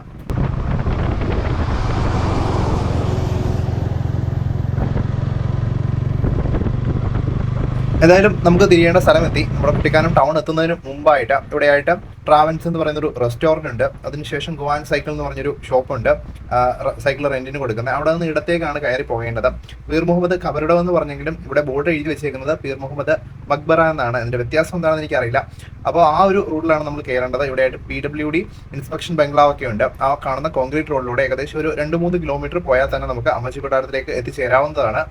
എന്തായാലും നമുക്ക് തിരിയേണ്ട സ്ഥലമെത്തി. നമ്മുടെ കുട്ടിക്കാനം ടൗൺ എത്തുന്നതിന് മുമ്പായിട്ട് ഇവിടെയായിട്ട് ട്രാവൻസ് എന്ന് പറയുന്നൊരു റെസ്റ്റോറൻറ്റ് ഉണ്ട്. അതിനുശേഷം ഗോവാൻ സൈക്കിൾ എന്ന് പറഞ്ഞൊരു ഷോപ്പുണ്ട്, സൈക്കിൾ റെന്റിന് കൊടുക്കുന്നത്. അവിടെ നിന്ന് ഇടത്തേക്കാണ് കയറി പോകേണ്ടത്. പീർ മുഹമ്മദ് ഖബറിടം എന്ന് പറഞ്ഞെങ്കിലും ഇവിടെ ബോർഡ് എഴുതി വെച്ചേക്കുന്നത് പീർ മുഹമ്മദ് മക്ബറ എന്നാണ്. അതിന്റെ വ്യത്യാസം എന്താണെന്ന് എനിക്കറിയില്ല. അപ്പോൾ ആ ഒരു റൂട്ടിലാണ് നമ്മൾ കയറേണ്ടത്. ഇവിടെയായിട്ട് PWD ഇൻസ്പെക്ഷൻ ബംഗ്ലാവ് ഒക്കെ ഉണ്ട്. ആ കാണുന്ന കോൺക്രീറ്റ് റോഡിലൂടെ ഏകദേശം ഒരു 2-3 കിലോമീറ്റർ പോയാൽ തന്നെ നമുക്ക് അമ്മച്ചി കൊട്ടാരത്തിലേക്ക് എത്തിച്ചേരാവുന്നതാണ്.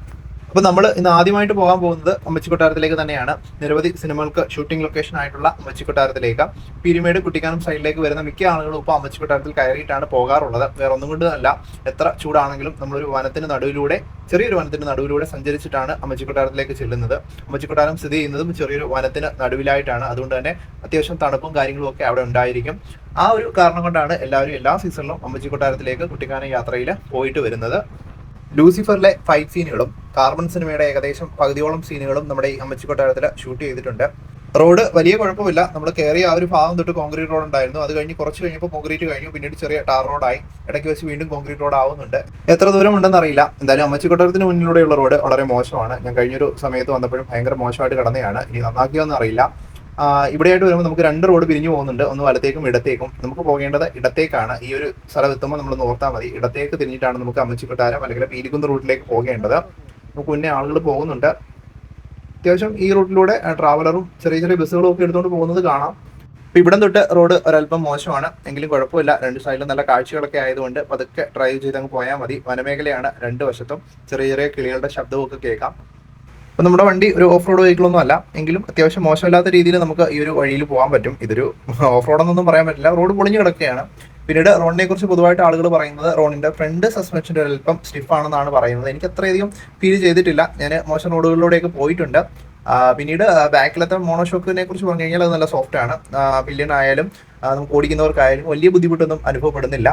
അപ്പോൾ നമ്മൾ ഇന്ന് ആദ്യമായിട്ട് പോകാൻ പോകുന്നത് അമ്മച്ചി കൊട്ടാരത്തിലേക്ക് തന്നെയാണ്. നിരവധി സിനിമകൾക്ക് ഷൂട്ടിംഗ് ലൊക്കേഷൻ ആയിട്ടുള്ള അമ്മച്ചി കൊട്ടാരത്തിലേക്ക്. പീരുമേട് കുട്ടിക്കാനം സൈഡിലേക്ക് വരുന്ന മിക്ക ആളുകളും ഇപ്പോൾ അമ്മച്ചി കൊട്ടാരത്തിൽ കയറിയിട്ടാണ് പോകാറുള്ളത്. വേറെ ഒന്നും കൊണ്ട് അല്ല, എത്ര ചൂടാണെങ്കിലും നമ്മളൊരു വനത്തിന് നടുവിലൂടെ, ചെറിയൊരു വനത്തിന് നടുവിലൂടെ സഞ്ചരിച്ചിട്ടാണ് അമ്മച്ചി കൊട്ടാരത്തിലേക്ക് ചെല്ലുന്നത്. അമ്മച്ചി കൊട്ടാരം സ്ഥിതി ചെയ്യുന്നതും ചെറിയൊരു വനത്തിന് നടുവിലായിട്ടാണ്. അതുകൊണ്ട് തന്നെ അത്യാവശ്യം തണുപ്പും കാര്യങ്ങളും ഒക്കെ അവിടെ ഉണ്ടായിരിക്കും. ആ ഒരു കാരണം കൊണ്ടാണ് എല്ലാവരും എല്ലാ സീസണിലും അമ്മച്ചി കൊട്ടാരത്തിലേക്ക് കുട്ടിക്കാനം യാത്രയിൽ പോയിട്ട് വരുന്നത്. ലൂസിഫറിലെ ഫൈറ്റ് സീനുകളും കാർബൺ സിനിമയുടെ ഏകദേശം പകുതിയോളം സീനുകളും നമ്മുടെ ഈ അമ്മച്ചി കൊട്ടാരത്തിൽ ഷൂട്ട് ചെയ്തിട്ടുണ്ട്. റോഡ് വലിയ കുഴപ്പമില്ല. നമ്മൾ കയറിയ ആ ഒരു ഭാഗം തൊട്ട് കോൺക്രീറ്റ് റോഡ് ഉണ്ടായിരുന്നു. അത് കഴിഞ്ഞ് കുറച്ച് കഴിഞ്ഞപ്പോൾ കോൺക്രീറ്റ് കഴിഞ്ഞു, പിന്നീട് ചെറിയ ടാർ റോഡായി. ഇടയ്ക്ക് വെച്ച് വീണ്ടും കോൺക്രീറ്റ് റോഡ് ആവുന്നുണ്ട്. എത്ര ദൂരം ഉണ്ടെന്ന് അറിയില്ല. എന്തായാലും അമ്മച്ചി കൊട്ടാരത്തിന് മുന്നിലൂടെയുള്ള റോഡ് വളരെ മോശമാണ്. ഞാൻ കഴിഞ്ഞൊരു സമയത്ത് വന്നപ്പോഴും ഭയങ്കര മോശമായിട്ട് കിടന്നതാണ്. ഇനി നന്നാക്കിയോന്നും അറിയില്ല. ഇവിടെയായിട്ട് വരുമ്പോൾ നമുക്ക് 2 റോഡ് പിരിഞ്ഞു പോകുന്നുണ്ട്, ഒന്ന് വലത്തേക്കും ഇടത്തേക്കും. നമുക്ക് പോകേണ്ടത് ഇടത്തേക്കാണ്. ഈ ഒരു സ്ഥലം എത്തുമ്പോൾ നമ്മൾ നോർത്താൽ മതി. ഇടത്തേക്ക് തിരിഞ്ഞിട്ടാണ് നമുക്ക് അമ്മച്ചി കൊട്ടാരം അല്ലെങ്കിൽ പീലിക്കുന്ന് റൂട്ടിലേക്ക് പോകേണ്ടത്. നമുക്ക് മുന്നേ ആളുകൾ പോകുന്നുണ്ട്. അത്യാവശ്യം ഈ റൂട്ടിലൂടെ ട്രാവലറും ചെറിയ ചെറിയ ബസ്സുകളും ഒക്കെ എടുത്തുകൊണ്ട് പോകുന്നത് കാണാം. ഇപ്പം ഇവിടം തൊട്ട് റോഡ് ഒരല്പം മോശമാണ്, എങ്കിലും കുഴപ്പമില്ല. 2 സൈഡിലും നല്ല കാഴ്ചകളൊക്കെ ആയതുകൊണ്ട് പതുക്കെ ഡ്രൈവ് ചെയ്ത് അങ്ങ് പോയാൽ മതി. വനമേഖലയാണ് 2 വശത്തും. ചെറിയ ചെറിയ കിളികളുടെ ശബ്ദവും ഒക്കെ കേൾക്കാം. അപ്പം നമ്മുടെ വണ്ടി ഒരു ഓഫ് റോഡ് വെഹിക്കിളൊന്നും അല്ല, എങ്കിലും അത്യാവശ്യം മോശമില്ലാത്ത രീതിയിൽ നമുക്ക് ഈ ഒരു വഴിയിൽ പോകാൻ പറ്റും. ഇതൊരു ഓഫ് റോഡെന്നൊന്നും പറയാൻ പറ്റില്ല, റോഡ് പൊളിഞ്ഞു കിടക്കുകയാണ്. പിന്നീട് റോഡിനെ കുറിച്ച് പൊതുവായിട്ട് ആളുകൾ പറയുന്നത് റോഡിന്റെ ഫ്രണ്ട് സസ്പെൻഷൻ അല്പം സ്റ്റിഫാണെന്നാണ് പറയുന്നത്. എനിക്ക് അത്രയധികം ഫീൽ ചെയ്തിട്ടില്ല. ഞാൻ മോശം റോഡുകളിലൂടെയൊക്കെ പോയിട്ടുണ്ട്. പിന്നീട് ബാക്കിലത്തെ മോണോഷോക്കിനെ കുറിച്ച് പറഞ്ഞു കഴിഞ്ഞാൽ അത് നല്ല സോഫ്റ്റ് ആണ്. പില്ലിയൻ ആയാലും നമുക്ക് ഓടിക്കുന്നവർക്കായാലും വലിയ ബുദ്ധിമുട്ടൊന്നും അനുഭവപ്പെടുന്നില്ല.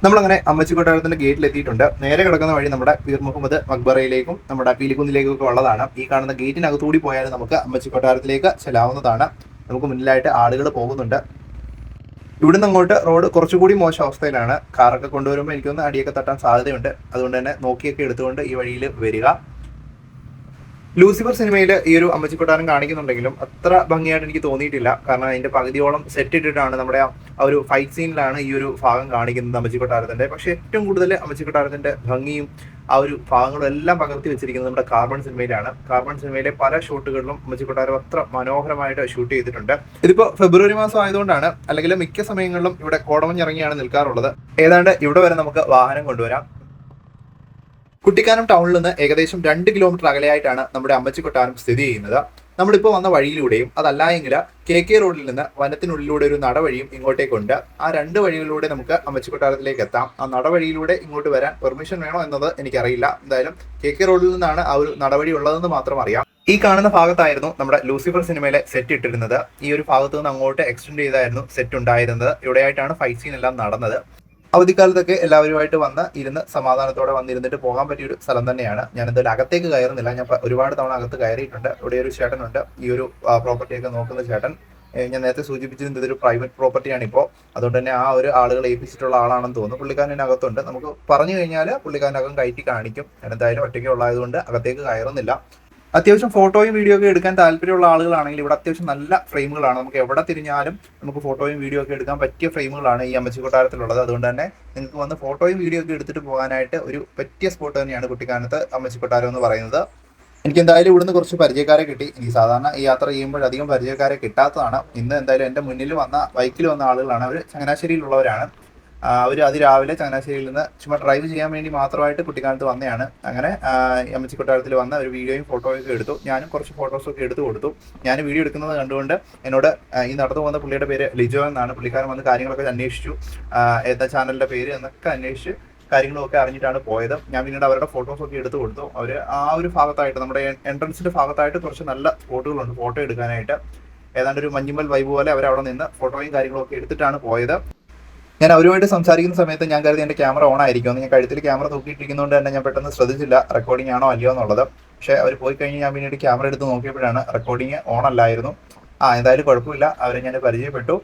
നമ്മളങ്ങനെ അമ്മച്ചി കൊട്ടാരത്തിന്റെ ഗേറ്റിൽ എത്തിയിട്ടുണ്ട്. നേരെ കിടക്കുന്ന വഴി നമ്മുടെ പീർ മുഹമ്മദ് മക്ബറയിലേക്കും നമ്മുടെ പീലിക്കുന്നിലേക്കും ഒക്കെ ഉള്ളതാണ്. ഈ കാണുന്ന ഗേറ്റിനകത്തുകൂടി പോയാൽ നമുക്ക് അമ്മച്ചി കൊട്ടാരത്തിലേക്ക് ചെല്ലാവുന്നതാണ്. നമുക്ക് മുന്നിലായിട്ട് ആളുകൾ പോകുന്നുണ്ട്. ഇവിടുന്ന് അങ്ങോട്ട് റോഡ് കുറച്ചുകൂടി മോശം അവസ്ഥയിലാണ്. കാറൊക്കെ കൊണ്ടുവരുമ്പോൾ എനിക്കൊന്ന് അടിയൊക്കെ തട്ടാൻ സാധ്യതയുണ്ട്. അതുകൊണ്ട് തന്നെ നോക്കിയൊക്കെ എടുത്തുകൊണ്ട് ഈ വഴിയിൽ വരിക. ലൂസിഫർ സിനിമയിൽ ഈ ഒരു അമ്മച്ചി കൊട്ടാരം കാണിക്കുന്നുണ്ടെങ്കിലും അത്ര ഭംഗിയായിട്ട് എനിക്ക് തോന്നിയിട്ടില്ല. കാരണം അതിന്റെ പകുതിയോളം സെറ്റ് ഇട്ടിട്ടാണ് നമ്മുടെ ആ ഒരു ഫൈറ്റ് സീനിലാണ് ഈ ഒരു ഭാഗം കാണിക്കുന്നത് അമ്മച്ചി കൊട്ടാരത്തിന്റെ. പക്ഷെ ഏറ്റവും കൂടുതൽ അമ്മച്ചി കൊട്ടാരത്തിന്റെ ഭംഗിയും ആ ഒരു ഭാഗങ്ങളും എല്ലാം പകർത്തി വെച്ചിരിക്കുന്നത് നമ്മുടെ കാർബൺ സിനിമയിലാണ്. കാർബൺ സിനിമയിലെ പല ഷോട്ടുകളിലും അമ്മച്ചി കൊട്ടാരം അത്ര മനോഹരമായിട്ട് ഷൂട്ട് ചെയ്തിട്ടുണ്ട്. ഇതിപ്പോ ഫെബ്രുവരി മാസം ആയതുകൊണ്ടാണ്, അല്ലെങ്കിൽ മിക്ക സമയങ്ങളിലും ഇവിടെ കോടമഞ്ഞിറങ്ങിയാണ് നിൽക്കാറുള്ളത്. ഏതാണ്ട് ഇവിടെ വരെ നമുക്ക് വാഹനം കൊണ്ടുവരാം. കുട്ടിക്കാനം ടൗണിൽ നിന്ന് ഏകദേശം 2 കിലോമീറ്റർ അകലെയായിട്ടാണ് നമ്മുടെ അമ്മച്ചി കൊട്ടാരം സ്ഥിതി ചെയ്യുന്നത്. നമ്മളിപ്പോൾ വന്ന വഴിയിലൂടെയും അതല്ല എങ്കിൽ KK റോഡിൽ നിന്ന് വനത്തിനുള്ളിലൂടെ ഒരു നടവഴിയും ഇങ്ങോട്ടേക്കുണ്ട്. ആ 2 വഴികളിലൂടെ നമുക്ക് അമ്മച്ചി കൊട്ടാരത്തിലേക്ക് എത്താം. ആ നടവഴിയിലൂടെ ഇങ്ങോട്ട് വരാൻ പെർമിഷൻ വേണോ എന്നത് എനിക്കറിയില്ല. എന്തായാലും KK റോഡിൽ നിന്നാണ് ആ ഒരു നടവഴി ഉള്ളതെന്ന് മാത്രം അറിയാം. ഈ കാണുന്ന ഭാഗത്തായിരുന്നു നമ്മുടെ ലൂസിഫർ സിനിമയിലെ സെറ്റ് ഇട്ടിരുന്നത്. ഈ ഒരു ഭാഗത്ത് നിന്ന് അങ്ങോട്ട് എക്സ്റ്റെൻഡ് ചെയ്തായിരുന്നു സെറ്റ് ഉണ്ടായിരുന്നത്. ഇവിടെയായിട്ടാണ് ഫൈറ്റ് സീൻ എല്ലാം നടന്നത്. അവധിക്കാലത്തൊക്കെ എല്ലാവരുമായിട്ട് വന്ന് ഇരുന്ന് സമാധാനത്തോടെ വന്നിരുന്നിട്ട് പോകാൻ പറ്റിയൊരു സ്ഥലം തന്നെയാണ്. ഞാൻ എന്തായാലും അകത്തേക്ക് കയറുന്നില്ല. ഞാൻ ഒരുപാട് തവണ അകത്ത് കയറിയിട്ടുണ്ട്. ഇവിടെ ഒരു ചേട്ടനുണ്ട്, ഈ ഒരു പ്രോപ്പർട്ടിയൊക്കെ നോക്കുന്ന ചേട്ടൻ. ഞാൻ നേരത്തെ സൂചിപ്പിച്ചിരുന്നത് ഇതൊരു പ്രൈവറ്റ് പ്രോപ്പർട്ടിയാണ് ഇപ്പോൾ. അതുകൊണ്ട് തന്നെ ആ ഒരു ആളുകൾ ഏൽപ്പിച്ചിട്ടുള്ള ആളാണെന്ന് തോന്നുന്നു. പുള്ളിക്കാരൻ അകത്തുണ്ട്. നമുക്ക് പറഞ്ഞു കഴിഞ്ഞാൽ പുള്ളിക്കാരനകം കയറ്റി കാണിക്കും. ഞാൻ എന്തായാലും ഒറ്റയ്ക്ക് ഉള്ളതായതുകൊണ്ട് അകത്തേക്ക് കയറുന്നില്ല. അത്യാവശ്യം ഫോട്ടോയും വീഡിയോ ഒക്കെ എടുക്കാൻ താല്പര്യമുള്ള ആളുകളാണെങ്കിൽ ഇവിടെ അത്യാവശ്യം നല്ല ഫ്രെയിമുകളാണ്. നമുക്ക് എവിടെ തിരിഞ്ഞാലും നമുക്ക് ഫോട്ടോയും വീഡിയോ ഒക്കെ എടുക്കാൻ പറ്റിയ ഫ്രെയിമുകളാണ് ഈ അമ്മച്ചി കൊട്ടാരത്തിലുള്ളത്. അതുകൊണ്ട് തന്നെ നിങ്ങൾക്ക് വന്ന് ഫോട്ടോയും വീഡിയോ ഒക്കെ എടുത്തിട്ട് പോകാനായിട്ട് ഒരു പറ്റിയ സ്പോട്ട് തന്നെയാണ് കുട്ടിക്കാനത്ത് അമ്മച്ചി കൊട്ടാരം എന്ന് പറയുന്നത്. എനിക്ക് എന്തായാലും ഇവിടുന്ന് കുറച്ച് പരിചയക്കാരെ കിട്ടി. എനിക്ക് സാധാരണ ഈ യാത്ര ചെയ്യുമ്പോൾ അധികം പരിചയക്കാരെ കിട്ടാത്തതാണ്. ഇന്ന് എന്തായാലും എൻ്റെ മുന്നിൽ വന്ന ബൈക്കിൽ വന്ന ആളുകളാണ്. അവർ ചങ്ങനാശ്ശേരിയിലുള്ളവരാണ്. അവർ അതിരാവിലെ ചങ്ങനാശ്ശേരിയിൽ നിന്ന് ചുമ്മാ ഡ്രൈവ് ചെയ്യാൻ വേണ്ടി മാത്രമായിട്ട് കുട്ടിക്കാലത്ത് വന്നതാണ്. അങ്ങനെ എമ്മച്ചി കൊട്ടാരത്തിൽ വന്ന ഒരു വീഡിയോയും ഫോട്ടോയൊക്കെ എടുത്തു. ഞാനും കുറച്ച് ഫോട്ടോസൊക്കെ എടുത്തു കൊടുത്തു. ഞാൻ വീഡിയോ എടുക്കുന്നത് കണ്ടുകൊണ്ട് എന്നോട് ഈ നടന്നു പോകുന്ന പുള്ളിയുടെ പേര് ലിജോ എന്നാണ്. പുള്ളിക്കാരൻ വന്ന് കാര്യങ്ങളൊക്കെ അന്വേഷിച്ചു, ഏതാ ചാനലിൻ്റെ പേര് എന്നൊക്കെ അന്വേഷിച്ച് കാര്യങ്ങളൊക്കെ അറിഞ്ഞിട്ടാണ് പോയത്. ഞാൻ പിന്നീട് അവരുടെ ഫോട്ടോസൊക്കെ എടുത്തു കൊടുത്തു. അവർ ആ ഒരു ഭാഗത്തായിട്ട്, നമ്മുടെ എൻട്രൻസിൻ്റെ ഭാഗത്തായിട്ട് കുറച്ച് നല്ല സ്പോട്ടുകളുണ്ട് ഫോട്ടോ എടുക്കാനായിട്ട്. ഏതാണ്ട് ഒരു മഞ്ഞുമൽ വൈബ് പോലെ അവർ അവിടെ നിന്ന് ഫോട്ടോയും കാര്യങ്ങളൊക്കെ എടുത്തിട്ടാണ് പോയത്. ഞാൻ അവരുമായിട്ട് സംസാരിക്കുന്ന സമയത്ത് ഞാൻ കരുതി എൻ്റെ ക്യാമറ ഓൺ ആയിരിക്കുമെന്ന്. ഞാൻ കഴുത്തിൽ ക്യാമറ തൂക്കിയിട്ടിരിക്കുന്നതുകൊണ്ട് തന്നെ ഞാൻ പെട്ടെന്ന് ശ്രദ്ധിച്ചില്ല റെക്കോർഡിംഗ് ആണോ അല്ലയോ എന്നുള്ളത്. പക്ഷേ അവർ പോയി കഴിഞ്ഞ് ഞാൻ പിന്നീട് ക്യാമറ എടുത്ത് നോക്കിയപ്പോഴാണ് റെക്കോർഡിംഗ് ഓൺ അല്ലായിരുന്നു. എന്തായാലും കുഴപ്പമില്ല, അവരെ ഞാൻ പരിചയപ്പെട്ടു.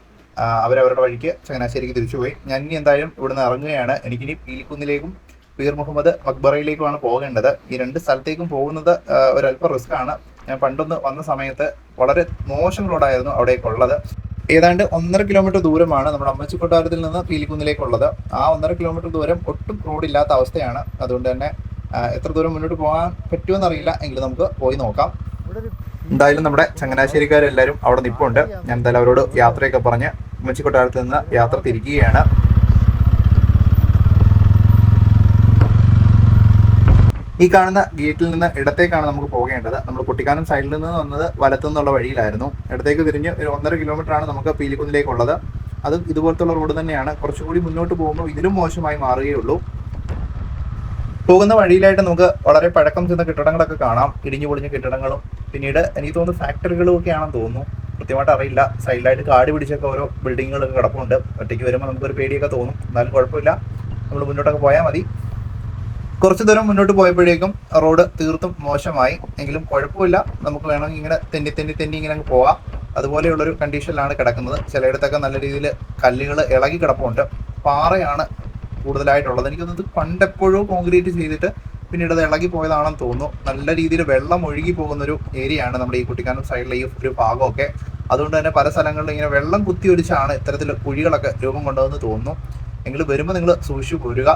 അവരവരുടെ വഴിക്ക് ചങ്ങനാശ്ശേരിക്ക് തിരിച്ചുപോയി. ഞാൻ ഇനി എന്തായാലും ഇവിടുന്ന് ഇറങ്ങുകയാണ്. എനിക്കിനി പീലിക്കുന്നിലേക്കും പീർ മുഹമ്മദ് മക്ബറയിലേക്കുമാണ് പോകേണ്ടത്. ഈ രണ്ട് സ്ഥലത്തേക്കും പോകുന്നത് ഒരല്പം റിസ്ക് ആണ്. ഞാൻ പണ്ടൊന്ന് വന്ന സമയത്ത് വളരെ മോശം റോഡായിരുന്നു അവിടേക്കുള്ളത്. ഏതാണ്ട് 1.5 കിലോമീറ്റർ ദൂരമാണ് നമ്മുടെ അമ്മച്ചി കൊട്ടാരത്തിൽ നിന്ന് പീലിക്കുന്നിലേക്കുള്ളത്. ആ 1.5 കിലോമീറ്റർ ദൂരം ഒട്ടും റോഡില്ലാത്ത അവസ്ഥയാണ്. അതുകൊണ്ട് തന്നെ എത്ര ദൂരം മുന്നോട്ട് പോകാൻ പറ്റുമെന്നറിയില്ല, എങ്കിലും നമുക്ക് പോയി നോക്കാം. എന്തായാലും നമ്മുടെ ചങ്ങനാശ്ശേരിക്കാരെല്ലാവരും അവിടെ നിൽപ്പുണ്ട്. ഞാൻ എന്തായാലും അവരോട് യാത്രയൊക്കെ പറഞ്ഞ് അമ്മച്ചി കൊട്ടാരത്തിൽ നിന്ന് യാത്ര തിരിക്കുകയാണ്. ഈ കാണുന്ന ഗേറ്റിൽ നിന്ന് ഇടത്തേക്കാണ് നമുക്ക് പോകേണ്ടത്. നമ്മൾ കുട്ടിക്കാനം സൈഡിൽ നിന്ന് വന്നത് വലത്തു നിന്നുള്ള വഴിയിലായിരുന്നു. ഇടത്തേക്ക് തിരിഞ്ഞ് ഒരു 1.5 കിലോമീറ്റർ ആണ് നമുക്ക് പീലിക്കുന്നിലേക്കുള്ളത്. അത് ഇതുപോലത്തുള്ള റോഡ് തന്നെയാണ്. കുറച്ചുകൂടി മുന്നോട്ട് പോകുമ്പോൾ ഇതിലും മോശമായി മാറുകയുള്ളൂ. പോകുന്ന വഴിയിലായിട്ട് നമുക്ക് വളരെ പഴക്കം ചെന്ന കെട്ടിടങ്ങളൊക്കെ കാണാം, ഇടിഞ്ഞു പൊളിഞ്ഞ കെട്ടിടങ്ങളും. പിന്നീട് എനിക്ക് തോന്നുന്നു ഫാക്ടറികളും ഒക്കെ ആണെന്ന് തോന്നുന്നു, കൃത്യമായിട്ട് അറിയില്ല. സൈഡിലായിട്ട് കാട് പിടിച്ചൊക്കെ ഓരോ ബിൽഡിങ്ങുകളൊക്കെ കിടപ്പുണ്ട്. ഒറ്റയ്ക്ക് വരുമ്പോൾ നമുക്കൊരു പേടിയൊക്കെ തോന്നും. എന്നാലും കുഴപ്പമില്ല, നമ്മൾ മുന്നോട്ടൊക്കെ പോയാൽ മതി. കുറച്ച് ദൂരം മുന്നോട്ട് പോയപ്പോഴേക്കും റോഡ് തീർത്തും മോശമായി. എങ്കിലും കുഴപ്പമില്ല, നമുക്ക് വേണമെങ്കിൽ ഇങ്ങനെ തെന്നി ഇങ്ങനെ അങ്ങ് പോവാം. അതുപോലെയുള്ളൊരു കണ്ടീഷനിലാണ് കിടക്കുന്നത്. ചിലയിടത്തൊക്കെ നല്ല രീതിയിൽ കല്ലുകൾ ഇളകി കിടപ്പുണ്ട്. പാറയാണ് കൂടുതലായിട്ടുള്ളത്. എനിക്കൊന്നത് പണ്ടെപ്പോഴോ കോൺക്രീറ്റ് ചെയ്തിട്ട് പിന്നീട് അത് ഇളകി പോയതാണെന്ന് തോന്നുന്നു. നല്ല രീതിയിൽ വെള്ളം ഒഴുകി പോകുന്നൊരു ഏരിയയാണ് നമ്മുടെ ഈ കുട്ടിക്കാനം സൈഡിലെ ഈ ഒരു ഭാഗമൊക്കെ. അതുകൊണ്ട് തന്നെ പല സ്ഥലങ്ങളിലും ഇങ്ങനെ വെള്ളം കുത്തിയൊലിച്ചാണ് ഇത്തരത്തിൽ കുഴികളൊക്കെ രൂപം കൊണ്ടതെന്ന് തോന്നുന്നു. എങ്കിലും വരുമ്പോൾ നിങ്ങൾ സൂക്ഷിച്ചു പോരുക.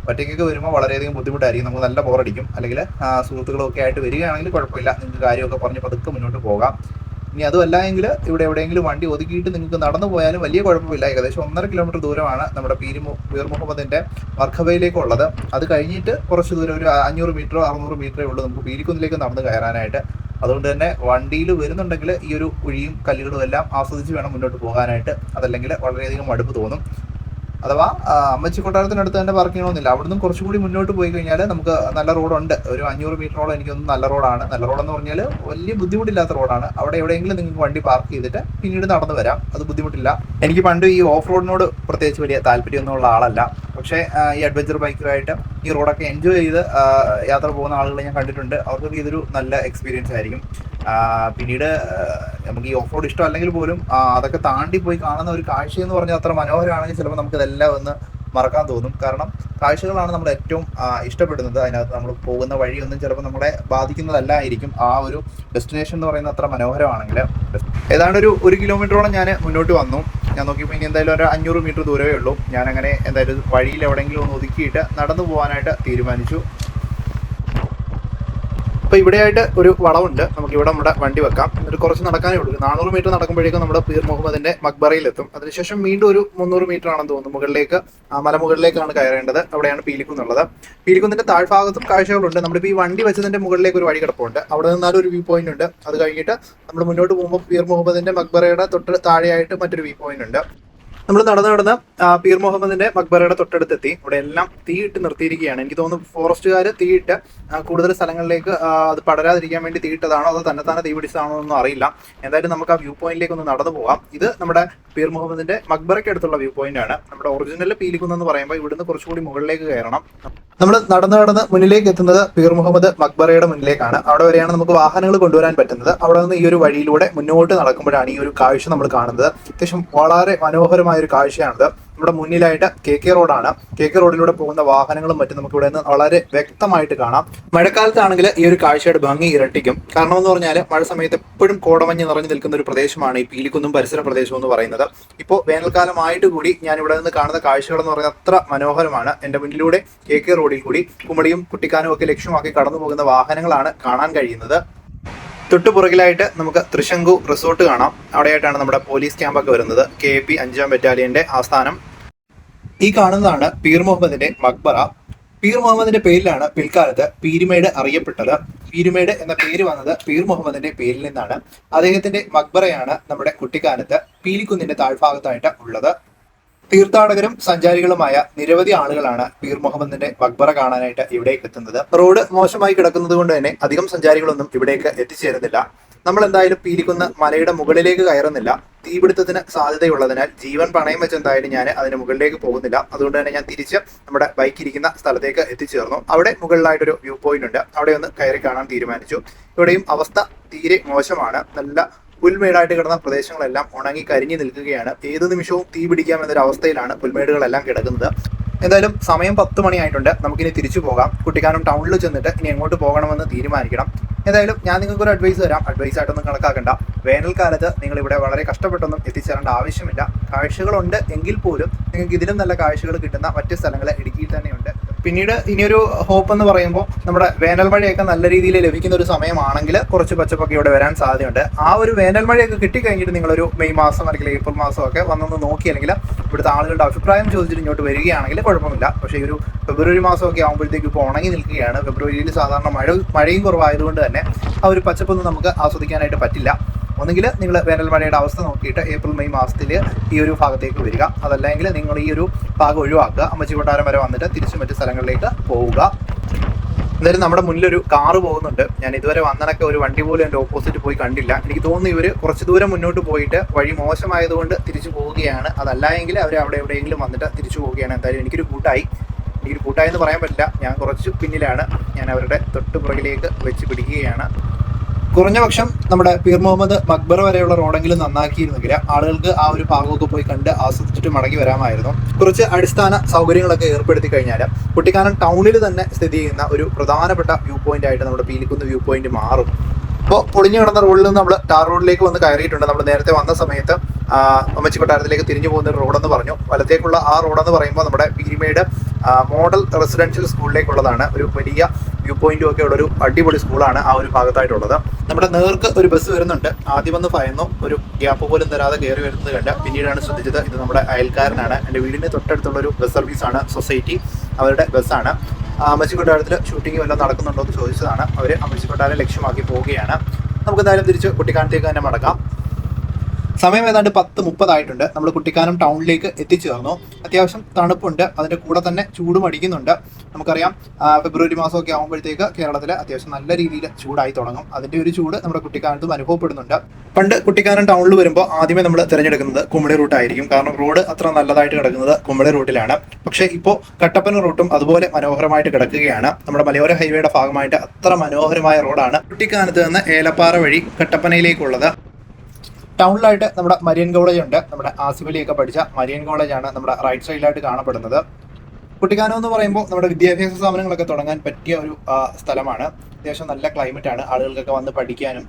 ഒറ്റയ്ക്കൊക്കെ വരുമ്പോൾ വളരെയധികം ബുദ്ധിമുട്ടായിരിക്കും, നമുക്ക് നല്ല ബോറടിക്കും. അല്ലെങ്കിൽ സുഹൃത്തുക്കളൊക്കെ ആയിട്ട് വരികയാണെങ്കിൽ കുഴപ്പമില്ല, നിങ്ങൾക്ക് കാര്യമൊക്കെ പറഞ്ഞ് പതുക്കെ മുന്നോട്ട് പോകാം. ഇനി അതുമല്ല എങ്കിൽ ഇവിടെ എവിടെയെങ്കിലും വണ്ടി ഒതുക്കിയിട്ട് നിങ്ങൾക്ക് നടന്നു പോയാലും വലിയ കുഴപ്പമില്ല. ഏകദേശം 1.5 കിലോമീറ്റർ ദൂരമാണ് നമ്മുടെ പീർ മുഹമ്മദിൻ്റെ മർഖബയിലേക്കുള്ളത്. അത് കഴിഞ്ഞിട്ട് കുറച്ച് ദൂരം, ഒരു 500 മീറ്ററോ 600 മീറ്ററേ ഉള്ളൂ നമുക്ക് പീലിക്കുന്നിലേക്ക് നടന്ന് കയറാനായിട്ട്. അതുകൊണ്ട് തന്നെ വണ്ടിയിൽ വരുന്നുണ്ടെങ്കിൽ ഈ ഒരു കുഴിയും കല്ലുകളും എല്ലാം ആസ്വദിച്ച് വേണം മുന്നോട്ട് പോകാനായിട്ട്. അതല്ലെങ്കിൽ വളരെയധികം മടുപ്പ് തോന്നും. അഥവാ അമ്മച്ചി കൊട്ടാരത്തിനടുത്ത് തന്നെ പാർക്ക് ചെയ്യണമെന്നില്ല. അവിടുന്ന് കുറച്ചുകൂടി മുന്നോട്ട് പോയി കഴിഞ്ഞാൽ നമുക്ക് നല്ല റോഡുണ്ട്. ഒരു 500 മീറ്ററോളം എനിക്കൊന്നും നല്ല റോഡാണ്. നല്ല റോഡെന്ന് പറഞ്ഞാൽ വലിയ ബുദ്ധിമുട്ടില്ലാത്ത റോഡാണ്. അവിടെ എവിടെയെങ്കിലും നിങ്ങൾക്ക് വണ്ടി പാർക്ക് ചെയ്തിട്ട് പിന്നീട് നടന്നു വരാം, അത് ബുദ്ധിമുട്ടില്ല. എനിക്ക് പണ്ട് ഈ ഓഫ് റോഡിനോട് പ്രത്യേകിച്ച് വലിയ താല്പര്യമൊന്നുള്ള ആളല്ല. പക്ഷേ ഈ അഡ്വഞ്ചർ ബൈക്കുമായിട്ട് ഈ റോഡൊക്കെ എൻജോയ് ചെയ്ത് യാത്ര പോകുന്ന ആളുകളെ ഞാൻ കണ്ടിട്ടുണ്ട്. അവർക്കൊക്കെ ഇതൊരു നല്ല എക്സ്പീരിയൻസ് ആയിരിക്കും. പിന്നീട് നമുക്ക് ഈ ഓഫ് റോഡ് ഇഷ്ടം അല്ലെങ്കിൽ പോലും അതൊക്കെ താണ്ടി പോയി കാണുന്ന ഒരു കാഴ്ച എന്ന് പറഞ്ഞാൽ അത്ര മനോഹരമാണെങ്കിൽ ചിലപ്പോൾ നമുക്കിതെല്ലാം ഒന്ന് മറക്കാൻ തോന്നും. കാരണം കാഴ്ചകളാണ് നമ്മൾ ഏറ്റവും ഇഷ്ടപ്പെടുന്നത്. അതിനകത്ത് നമ്മൾ പോകുന്ന വഴിയൊന്നും ചിലപ്പോൾ നമ്മളെ ബാധിക്കുന്നതല്ലായിരിക്കും. ആ ഒരു ഡെസ്റ്റിനേഷൻ എന്ന് പറയുന്നത് അത്ര മനോഹരമാണെങ്കിൽ. ഏതാണ്ട് ഒരു 1 കിലോമീറ്ററോളം ഞാൻ മുന്നോട്ട് വന്നു. ഞാൻ നോക്കിയപ്പോൾ ഇനി എന്തായാലും ഒരു 500 മീറ്റർ ദൂരമേ ഉള്ളൂ. ഞാനങ്ങനെ എന്തായാലും വഴിയിൽ എവിടെയെങ്കിലും ഒന്ന് ഒതുക്കിയിട്ട് നടന്നു പോകാനായിട്ട് തീരുമാനിച്ചു. അപ്പോൾ ഇവിടെയായിട്ട് ഒരു വളവുണ്ട്, നമുക്ക് ഇവിടെ നമ്മുടെ വണ്ടി വെക്കാം. എന്നിട്ട് കുറച്ച് നടക്കാനേ ഉള്ളൂ. 400 മീറ്റർ നടക്കുമ്പോഴേക്കും നമ്മുടെ പീർ മുഹമ്മദിന്റെ മക്ബറയിലെത്തും. അതിനുശേഷം വീണ്ടും ഒരു 300 മീറ്റർ ആണെന്ന് തോന്നുന്നു മുകളിലേക്ക്, മലമുകളിലേക്കാണ് കയറേണ്ടത്. അവിടെയാണ് പീലിക്കുന്നുള്ളത്. പീലിക്കുന്നിന്റെ താഴ്ഭാഗത്തും കാഴ്ചകളുണ്ട്. നമ്മളിപ്പോൾ ഈ വണ്ടി വെച്ചതിന്റെ മുകളിലേക്ക് ഒരു വഴി കിടപ്പുണ്ട്. അവിടെ നിന്നാലും ഒരു വ്യൂ പോയിന്റ് ഉണ്ട്. അത് കഴിഞ്ഞിട്ട് നമ്മൾ മുന്നോട്ട് പോകുമ്പോൾ പീർ മുഹമ്മദിന്റെ മക്ബറയുടെ തൊട്ട് താഴെയായിട്ട് മറ്റൊരു വ്യൂ പോയിന്റ് ഉണ്ട്. നമ്മൾ നടന്ന് പീർ മുഹമ്മദിന്റെ മക്ബറയുടെ തൊട്ടടുത്തെത്തി. ഇവിടെ എല്ലാം തീയിട്ട് നിർത്തിയിരിക്കുകയാണ്. എനിക്ക് തോന്നുന്നു ഫോറസ്റ്റുകാർ തീയിട്ട് കൂടുതൽ സ്ഥലങ്ങളിലേക്ക് അത് പടരാതിരിക്കാൻ വേണ്ടി തീയിട്ടതാണോ അതോ തന്നെ തീ പിടിച്ചതാണോ എന്നൊന്നും അറിയില്ല. എന്തായാലും നമുക്ക് ആ വ്യൂ പോയിന്റിലേക്ക് ഒന്ന് നടന്നു പോകാം. ഇത് നമ്മുടെ പീർ മുഹമ്മദിന്റെ മക്ബറയ്ക്ക് അടുത്തുള്ള വ്യൂ പോയിന്റ് ആണ്. നമ്മുടെ ഒറിജിനൽ പീലിക്കുന്ന് പറയുമ്പോൾ ഇവിടുന്ന് കുറച്ചുകൂടി മുകളിലേക്ക് കയറണം. നമ്മൾ നടന്ന് മുന്നിലേക്ക് എത്തുന്നത് പീർ മുഹമ്മദ് മക്ബറയുടെ മുന്നിലേക്കാണ്. അവിടെ വരെയാണ് നമുക്ക് വാഹനങ്ങൾ കൊണ്ടുവരാൻ പറ്റുന്നത്. അവിടെ നിന്ന് ഈ ഒരു വഴിയിലൂടെ മുന്നോട്ട് നടക്കുമ്പോഴാണ് ഈ ഒരു കാഴ്ച നമ്മൾ കാണുന്നത്. അത്യാവശ്യം വളരെ മനോഹരമായ ഒരു കാഴ്ചയാണിത്. നമ്മുടെ മുന്നിലായിട്ട് KK റോഡാണ്. KK റോഡിലൂടെ പോകുന്ന വാഹനങ്ങളും മറ്റും നമുക്ക് ഇവിടെ നിന്ന് വളരെ വ്യക്തമായിട്ട് കാണാം. മഴക്കാലത്താണെങ്കിൽ ഈ ഒരു കാഴ്ചയുടെ ഭംഗി ഇരട്ടിക്കും. കാരണം എന്ന് പറഞ്ഞാൽ മഴ സമയത്ത് എപ്പോഴും കോടമഞ്ഞ് നിറഞ്ഞു നിൽക്കുന്ന ഒരു പ്രദേശമാണ് ഈ പീലിക്കുന്നും പരിസര പ്രദേശം എന്ന് പറയുന്നത്. ഇപ്പോൾ വേനൽക്കാലമായിട്ട് കൂടി ഞാൻ ഇവിടെ നിന്ന് കാണുന്ന കാഴ്ചകൾ എന്ന് പറയുന്നത് അത്ര മനോഹരമാണ്. എൻ്റെ മുന്നിലൂടെ KK റോഡിൽ കൂടി കുമളിയും കുട്ടിക്കാനും ഒക്കെ ലക്ഷ്യമാക്കി കടന്നു പോകുന്ന വാഹനങ്ങളാണ് കാണാൻ കഴിയുന്നത്. തൊട്ടുപുറകിലായിട്ട് നമുക്ക് തൃശങ്കു റിസോർട്ട് കാണാം. അവിടെയായിട്ടാണ് നമ്മുടെ പോലീസ് ക്യാമ്പൊക്കെ വരുന്നത്. KAP 5ാം ബറ്റാലിയന്റെ ആസ്ഥാനം. ഈ കാണുന്നതാണ് പീർ മുഹമ്മദിന്റെ മക്ബറ. പീർ മുഹമ്മദിന്റെ പേരിലാണ് പിൽക്കാലത്ത് പീരുമേട് അറിയപ്പെട്ടത്. പീരുമേട് എന്ന പേര് വന്നത് പീർ മുഹമ്മദിന്റെ പേരിൽ നിന്നാണ്. അദ്ദേഹത്തിന്റെ മക്ബറയാണ് നമ്മുടെ കുട്ടിക്കാനത്ത് പീലിക്കുന്നിന്റെ താഴ്ഭാഗത്തായിട്ട് ഉള്ളത്. തീർത്ഥാടകരും സഞ്ചാരികളുമായ നിരവധി ആളുകളാണ് പീർ മുഹമ്മദിന്റെ മക്ബറ കാണാനായിട്ട് ഇവിടേക്ക് എത്തുന്നത്. റോഡ് മോശമായി കിടക്കുന്നത് കൊണ്ട് തന്നെ അധികം സഞ്ചാരികളൊന്നും ഇവിടേക്ക് എത്തിച്ചേരുന്നില്ല. നമ്മൾ എന്തായാലും പീലിക്കുന്ന് മലയുടെ മുകളിലേക്ക് കയറുന്നില്ല. തീപിടുത്തത്തിന് സാധ്യതയുള്ളതിനാൽ ജീവൻ പണയം വെച്ച് എന്തായാലും ഞാൻ അതിന് മുകളിലേക്ക് പോകുന്നില്ല. അതുകൊണ്ട് തന്നെ ഞാൻ തിരിച്ച് നമ്മുടെ ബൈക്ക് ഇരിക്കുന്ന സ്ഥലത്തേക്ക് എത്തിച്ചേർന്നു. അവിടെ മുകളിലായിട്ടൊരു വ്യൂ പോയിന്റ് ഉണ്ട്, അവിടെ ഒന്ന് കയറി കാണാൻ തീരുമാനിച്ചു. ഇവിടെയും അവസ്ഥ തീരെ മോശമാണ്. നല്ല പുൽമേടായിട്ട് കിടന്ന പ്രദേശങ്ങളെല്ലാം ഉണങ്ങി കരിഞ്ഞു നിൽക്കുകയാണ്. ഏത് നിമിഷവും തീ പിടിക്കാമെന്നൊരു അവസ്ഥയിലാണ് പുൽമേടുകളെല്ലാം കിടക്കുന്നത്. എന്തായാലും സമയം 10 മണിയായിട്ടുണ്ട്. നമുക്കിനി തിരിച്ചു പോകാം. കുട്ടിക്കാനം ടൗണിൽ ചെന്നിട്ട് ഇനി എങ്ങോട്ട് പോകണമെന്ന് തീരുമാനിക്കണം. എന്തായാലും ഞാൻ നിങ്ങൾക്ക് ഒരു അഡ്വൈസ് തരാം. അഡ്വൈസ് ആയിട്ടൊന്നും കണക്കാക്കണ്ട. വേനൽക്കാലത്ത് നിങ്ങൾ ഇവിടെ വളരെ കഷ്ടപ്പെട്ടൊന്നും എത്തിച്ചേരേണ്ട ആവശ്യമില്ല. കാഴ്ചകളുണ്ട് എങ്കിൽ പോലും നിങ്ങൾക്ക് ഇതിലും നല്ല കാഴ്ചകൾ കിട്ടുന്ന മറ്റ് സ്ഥലങ്ങൾ ഇടുക്കിയിൽ തന്നെയുണ്ട്. പിന്നീട് ഇനിയൊരു ഹോപ്പ് എന്ന് പറയുമ്പോൾ നമ്മുടെ വേനൽ മഴയൊക്കെ നല്ല രീതിയിൽ ലഭിക്കുന്ന ഒരു സമയമാണെങ്കിൽ കുറച്ച് പച്ചപ്പൊക്കെ ഇവിടെ വരാൻ സാധ്യതയുണ്ട്. ആ ഒരു വേനൽ മഴയൊക്കെ കിട്ടിക്കഴിഞ്ഞിട്ട് നിങ്ങളൊരു മെയ് മാസം അല്ലെങ്കിൽ ഏപ്രിൽ മാസമൊക്കെ വന്നൊന്ന് നോക്കി, അല്ലെങ്കിൽ ഇവിടുത്തെ ആളുകളുടെ അഭിപ്രായം ചോദിച്ചിട്ട് ഇങ്ങോട്ട് വരികയാണെങ്കിൽ കുഴപ്പമില്ല. പക്ഷേ ഈ ഒരു ഫെബ്രുവരി മാസമൊക്കെ ആകുമ്പോഴത്തേക്ക് ഇപ്പോൾ ഉണങ്ങി നിൽക്കുകയാണ്. ഫെബ്രുവരിയിൽ സാധാരണ മഴയും കുറവായതുകൊണ്ട് തന്നെ ആ ഒരു പച്ചപ്പൊന്നും നമുക്ക് ആസ്വദിക്കാനായിട്ട് പറ്റില്ല. ഒന്നുകിൽ നിങ്ങൾ വേനൽ മഴയുടെ അവസ്ഥ നോക്കിയിട്ട് ഏപ്രിൽ മെയ് മാസത്തിൽ ഈ ഒരു ഭാഗത്തേക്ക് വരിക. അതല്ലെങ്കിൽ നിങ്ങൾ ഈ ഒരു ഭാഗം ഒഴിവാക്കുക. അമ്മച്ചി കൊട്ടാരം വരെ വന്നിട്ട് തിരിച്ചു മറ്റു സ്ഥലങ്ങളിലേക്ക് പോവുക. എന്തായാലും നമ്മുടെ മുന്നിലൊരു കാറ് പോകുന്നുണ്ട്. ഞാൻ ഇതുവരെ വന്നതൊക്കെ ഒരു വണ്ടി പോലും എൻ്റെ ഓപ്പോസിറ്റ് പോയി കണ്ടില്ല. എനിക്ക് തോന്നുന്നു ഇവർ കുറച്ച് ദൂരം മുന്നോട്ട് പോയിട്ട് വഴി മോശമായതുകൊണ്ട് തിരിച്ചു പോവുകയാണ്. അതല്ല എങ്കിൽ അവർ അവിടെ എവിടെയെങ്കിലും വന്നിട്ട് തിരിച്ചു പോവുകയാണ്. എന്തായാലും എനിക്കൊരു കൂട്ടായി എന്ന് പറയാൻ പറ്റില്ല. ഞാൻ കുറച്ച് പിന്നിലാണ്. ഞാൻ അവരുടെ തൊട്ടുപുറകിലേക്ക് വെച്ച് പിടിക്കുകയാണ്. കുറഞ്ഞ പക്ഷം നമ്മുടെ പീർ മുഹമ്മദ് മക്ബറ വരെയുള്ള റോഡെങ്കിലും നന്നാക്കിയിരുന്നെങ്കിൽ ആളുകൾക്ക് ആ ഒരു ഭാഗമൊക്കെ പോയി കണ്ട് ആസ്വദിച്ചിട്ട് മടങ്ങി വരാമായിരുന്നു. കുറച്ച് അടിസ്ഥാന സൗകര്യങ്ങളൊക്കെ ഏർപ്പെടുത്തി കഴിഞ്ഞാൽ കുട്ടിക്കാനം ടൗണിൽ തന്നെ സ്ഥിതി ചെയ്യുന്ന ഒരു പ്രധാനപ്പെട്ട വ്യൂ പോയിന്റ് ആയിട്ട് നമ്മുടെ പീലിക്കുന്ന് വ്യൂ പോയിന്റ് മാറും. ഇപ്പോൾ പൊളിഞ്ഞു കിടന്ന റോഡിൽ നിന്ന് നമ്മൾ ടാർ റോഡിലേക്ക് വന്ന് കയറിയിട്ടുണ്ട്. നമ്മൾ നേരത്തെ വന്ന സമയത്ത് അമ്മച്ചി കൊട്ടാരത്തിലേക്ക് തിരിഞ്ഞു പോകുന്ന ഒരു റോഡെന്ന് പറഞ്ഞു. വലത്തേക്കുള്ള ആ റോഡെന്ന് പറയുമ്പോൾ നമ്മുടെ പീരുമേട് മോഡൽ റെസിഡൻഷ്യൽ സ്കൂളിലേക്കുള്ളതാണ്. ഒരു വലിയ വ്യൂ പോയിന്റും ഒക്കെ ഉള്ള ഒരു അടിപൊളി സ്കൂളാണ് ആ ഒരു ഭാഗത്തായിട്ടുള്ളത്. നമ്മുടെ നേർക്ക് ഒരു ബസ് വരുന്നുണ്ട്. ആദ്യം വന്ന് ഭയന്നു, ഒരു ഗ്യാപ്പ് പോലും തരാതെ കയറി വരുന്നത് കണ്ട് പിന്നീടാണ് ശ്രദ്ധിച്ചത് ഇത് നമ്മുടെ അയൽക്കാരനാണ്. എൻ്റെ വീടിന് തൊട്ടടുത്തുള്ള ഒരു ബസ് സർവീസാണ് സൊസൈറ്റി, അവരുടെ ബസ്സാണ്. അമ്മച്ചി കൊട്ടാരത്തിൽ ഷൂട്ടിംഗ് വല്ലതും നടക്കുന്നുണ്ടോ എന്ന് ചോദിച്ചതാണ്. അവർ അമ്മച്ചി കൊട്ടാരം ലക്ഷ്യമാക്കി പോവുകയാണ്. നമുക്ക് എന്തായാലും തിരിച്ച് കുട്ടിക്കാനത്തേക്ക് തന്നെ മടക്കാം. സമയം ഏതാണ്ട് 10:30 നമ്മൾ കുട്ടിക്കാനം ടൗണിലേക്ക് എത്തിച്ചേർന്നു. അത്യാവശ്യം തണുപ്പുണ്ട്, അതിൻ്റെ കൂടെ തന്നെ ചൂടും അടിക്കുന്നുണ്ട്. നമുക്കറിയാം ഫെബ്രുവരി മാസമൊക്കെ ആകുമ്പോഴത്തേക്ക് കേരളത്തിൽ അത്യാവശ്യം നല്ല രീതിയിൽ ചൂടായി തുടങ്ങും. അതിൻ്റെ ഒരു ചൂട് നമ്മുടെ കുട്ടിക്കാനത്തും അനുഭവപ്പെടുന്നുണ്ട്. പണ്ട് കുട്ടിക്കാനം ടൗണിൽ വരുമ്പോൾ ആദ്യമേ നമ്മൾ തിരഞ്ഞെടുക്കുന്നത് കുമളി റൂട്ടായിരിക്കും. കാരണം റോഡ് അത്ര നല്ലതായിട്ട് കിടക്കുന്നത് കുമളി റൂട്ടിലാണ്. പക്ഷേ ഇപ്പോൾ കട്ടപ്പന റൂട്ടും അതുപോലെ മനോഹരമായിട്ട് കിടക്കുകയാണ്. നമ്മുടെ മലയോര ഹൈവേയുടെ ഭാഗമായിട്ട് അത്ര മനോഹരമായ റോഡാണ് കുട്ടിക്കാനത്ത് നിന്ന് ഏലപ്പാറ വഴി കട്ടപ്പനയിലേക്കുള്ളത്. ടൗണിലായിട്ട് നമ്മുടെ മരിയൻ കോളേജ് ഉണ്ട്. നമ്മുടെ ആസിഫലിയൊക്കെ പഠിച്ച മരിയൻ കോളേജാണ് നമ്മുടെ റൈറ്റ് സൈഡിലായിട്ട് കാണപ്പെടുന്നത്. കുട്ടിക്കാനം എന്ന് പറയുമ്പോൾ നമ്മുടെ വിദ്യാഭ്യാസ സ്ഥാപനങ്ങളൊക്കെ തുടങ്ങാൻ പറ്റിയ ഒരു സ്ഥലമാണ്. അത്യാവശ്യം നല്ല ക്ലൈമറ്റാണ്. ആളുകൾക്കൊക്കെ വന്ന് പഠിക്കാനും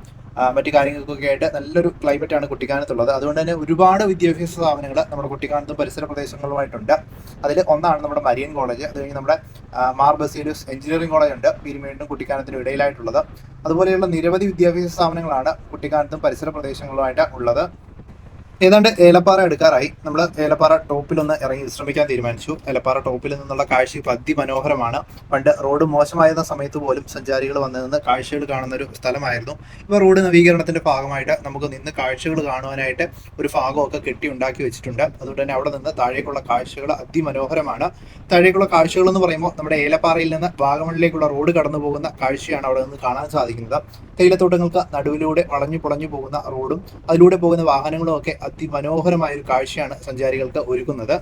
മറ്റു കാര്യങ്ങൾക്കൊക്കെ ആയിട്ട് നല്ലൊരു ക്ലൈമറ്റാണ് കുട്ടിക്കാനത്തുള്ളത്. അതുകൊണ്ട് തന്നെ ഒരുപാട് വിദ്യാഭ്യാസ സ്ഥാപനങ്ങൾ നമ്മുടെ കുട്ടിക്കാനത്തും പരിസര പ്രദേശങ്ങളുമായിട്ടുണ്ട്. അതിൽ ഒന്നാണ് നമ്മുടെ മരിയൻ കോളേജ്. അത് കഴിഞ്ഞ് നമ്മുടെ മാർ ബസേലിയസ് എഞ്ചിനീയറിംഗ് കോളേജ് ഉണ്ട് പീരുമേടിനും കുട്ടിക്കാനത്തിനും ഇടയിലായിട്ടുള്ളത്. അതുപോലെയുള്ള നിരവധി വിദ്യാഭ്യാസ സ്ഥാപനങ്ങളാണ് കുട്ടിക്കാനത്തും പരിസര പ്രദേശങ്ങളുമായിട്ട് ഉള്ളത്. ഏതാണ്ട് ഏലപ്പാറ എടുക്കാറായി. നമ്മൾ ഏലപ്പാറ ടോപ്പിലൊന്ന് ഇറങ്ങി വിശ്രമിക്കാൻ തീരുമാനിച്ചു. ഏലപ്പാറ ടോപ്പിൽ നിന്നുള്ള കാഴ്ച ഇപ്പോൾ അതിമനോഹരമാണ്. പണ്ട് റോഡ് മോശമായിരുന്ന സമയത്ത് പോലും സഞ്ചാരികൾ വന്നു നിന്ന് കാഴ്ചകൾ കാണുന്ന ഒരു സ്ഥലമായിരുന്നു. ഇപ്പോൾ റോഡ് നവീകരണത്തിന്റെ ഭാഗമായിട്ട് നമുക്ക് നിന്ന് കാഴ്ചകൾ കാണുവാനായിട്ട് ഒരു ഭാഗമൊക്കെ കെട്ടി ഉണ്ടാക്കി വെച്ചിട്ടുണ്ട്. അതുകൊണ്ട് തന്നെ അവിടെ നിന്ന് താഴേക്കുള്ള കാഴ്ചകൾ അതിമനോഹരമാണ്. താഴേക്കുള്ള കാഴ്ചകൾ എന്ന് പറയുമ്പോൾ നമ്മുടെ ഏലപ്പാറയിൽ നിന്ന് വാഗമണിലേക്കുള്ള റോഡ് കടന്നു പോകുന്ന കാഴ്ചയാണ് അവിടെ നിന്ന് കാണാൻ സാധിക്കുന്നത്. തേയിലത്തോട്ടങ്ങൾക്ക് നടുവിലൂടെ വളഞ്ഞു പൊളഞ്ഞു പോകുന്ന റോഡും അതിലൂടെ പോകുന്ന വാഹനങ്ങളും ഒക്കെ അതിമനോഹരമായ ഒരു കാഴ്ചയാണ് സഞ്ചാരികൾക്ക് ഒരുക്കുന്നത്.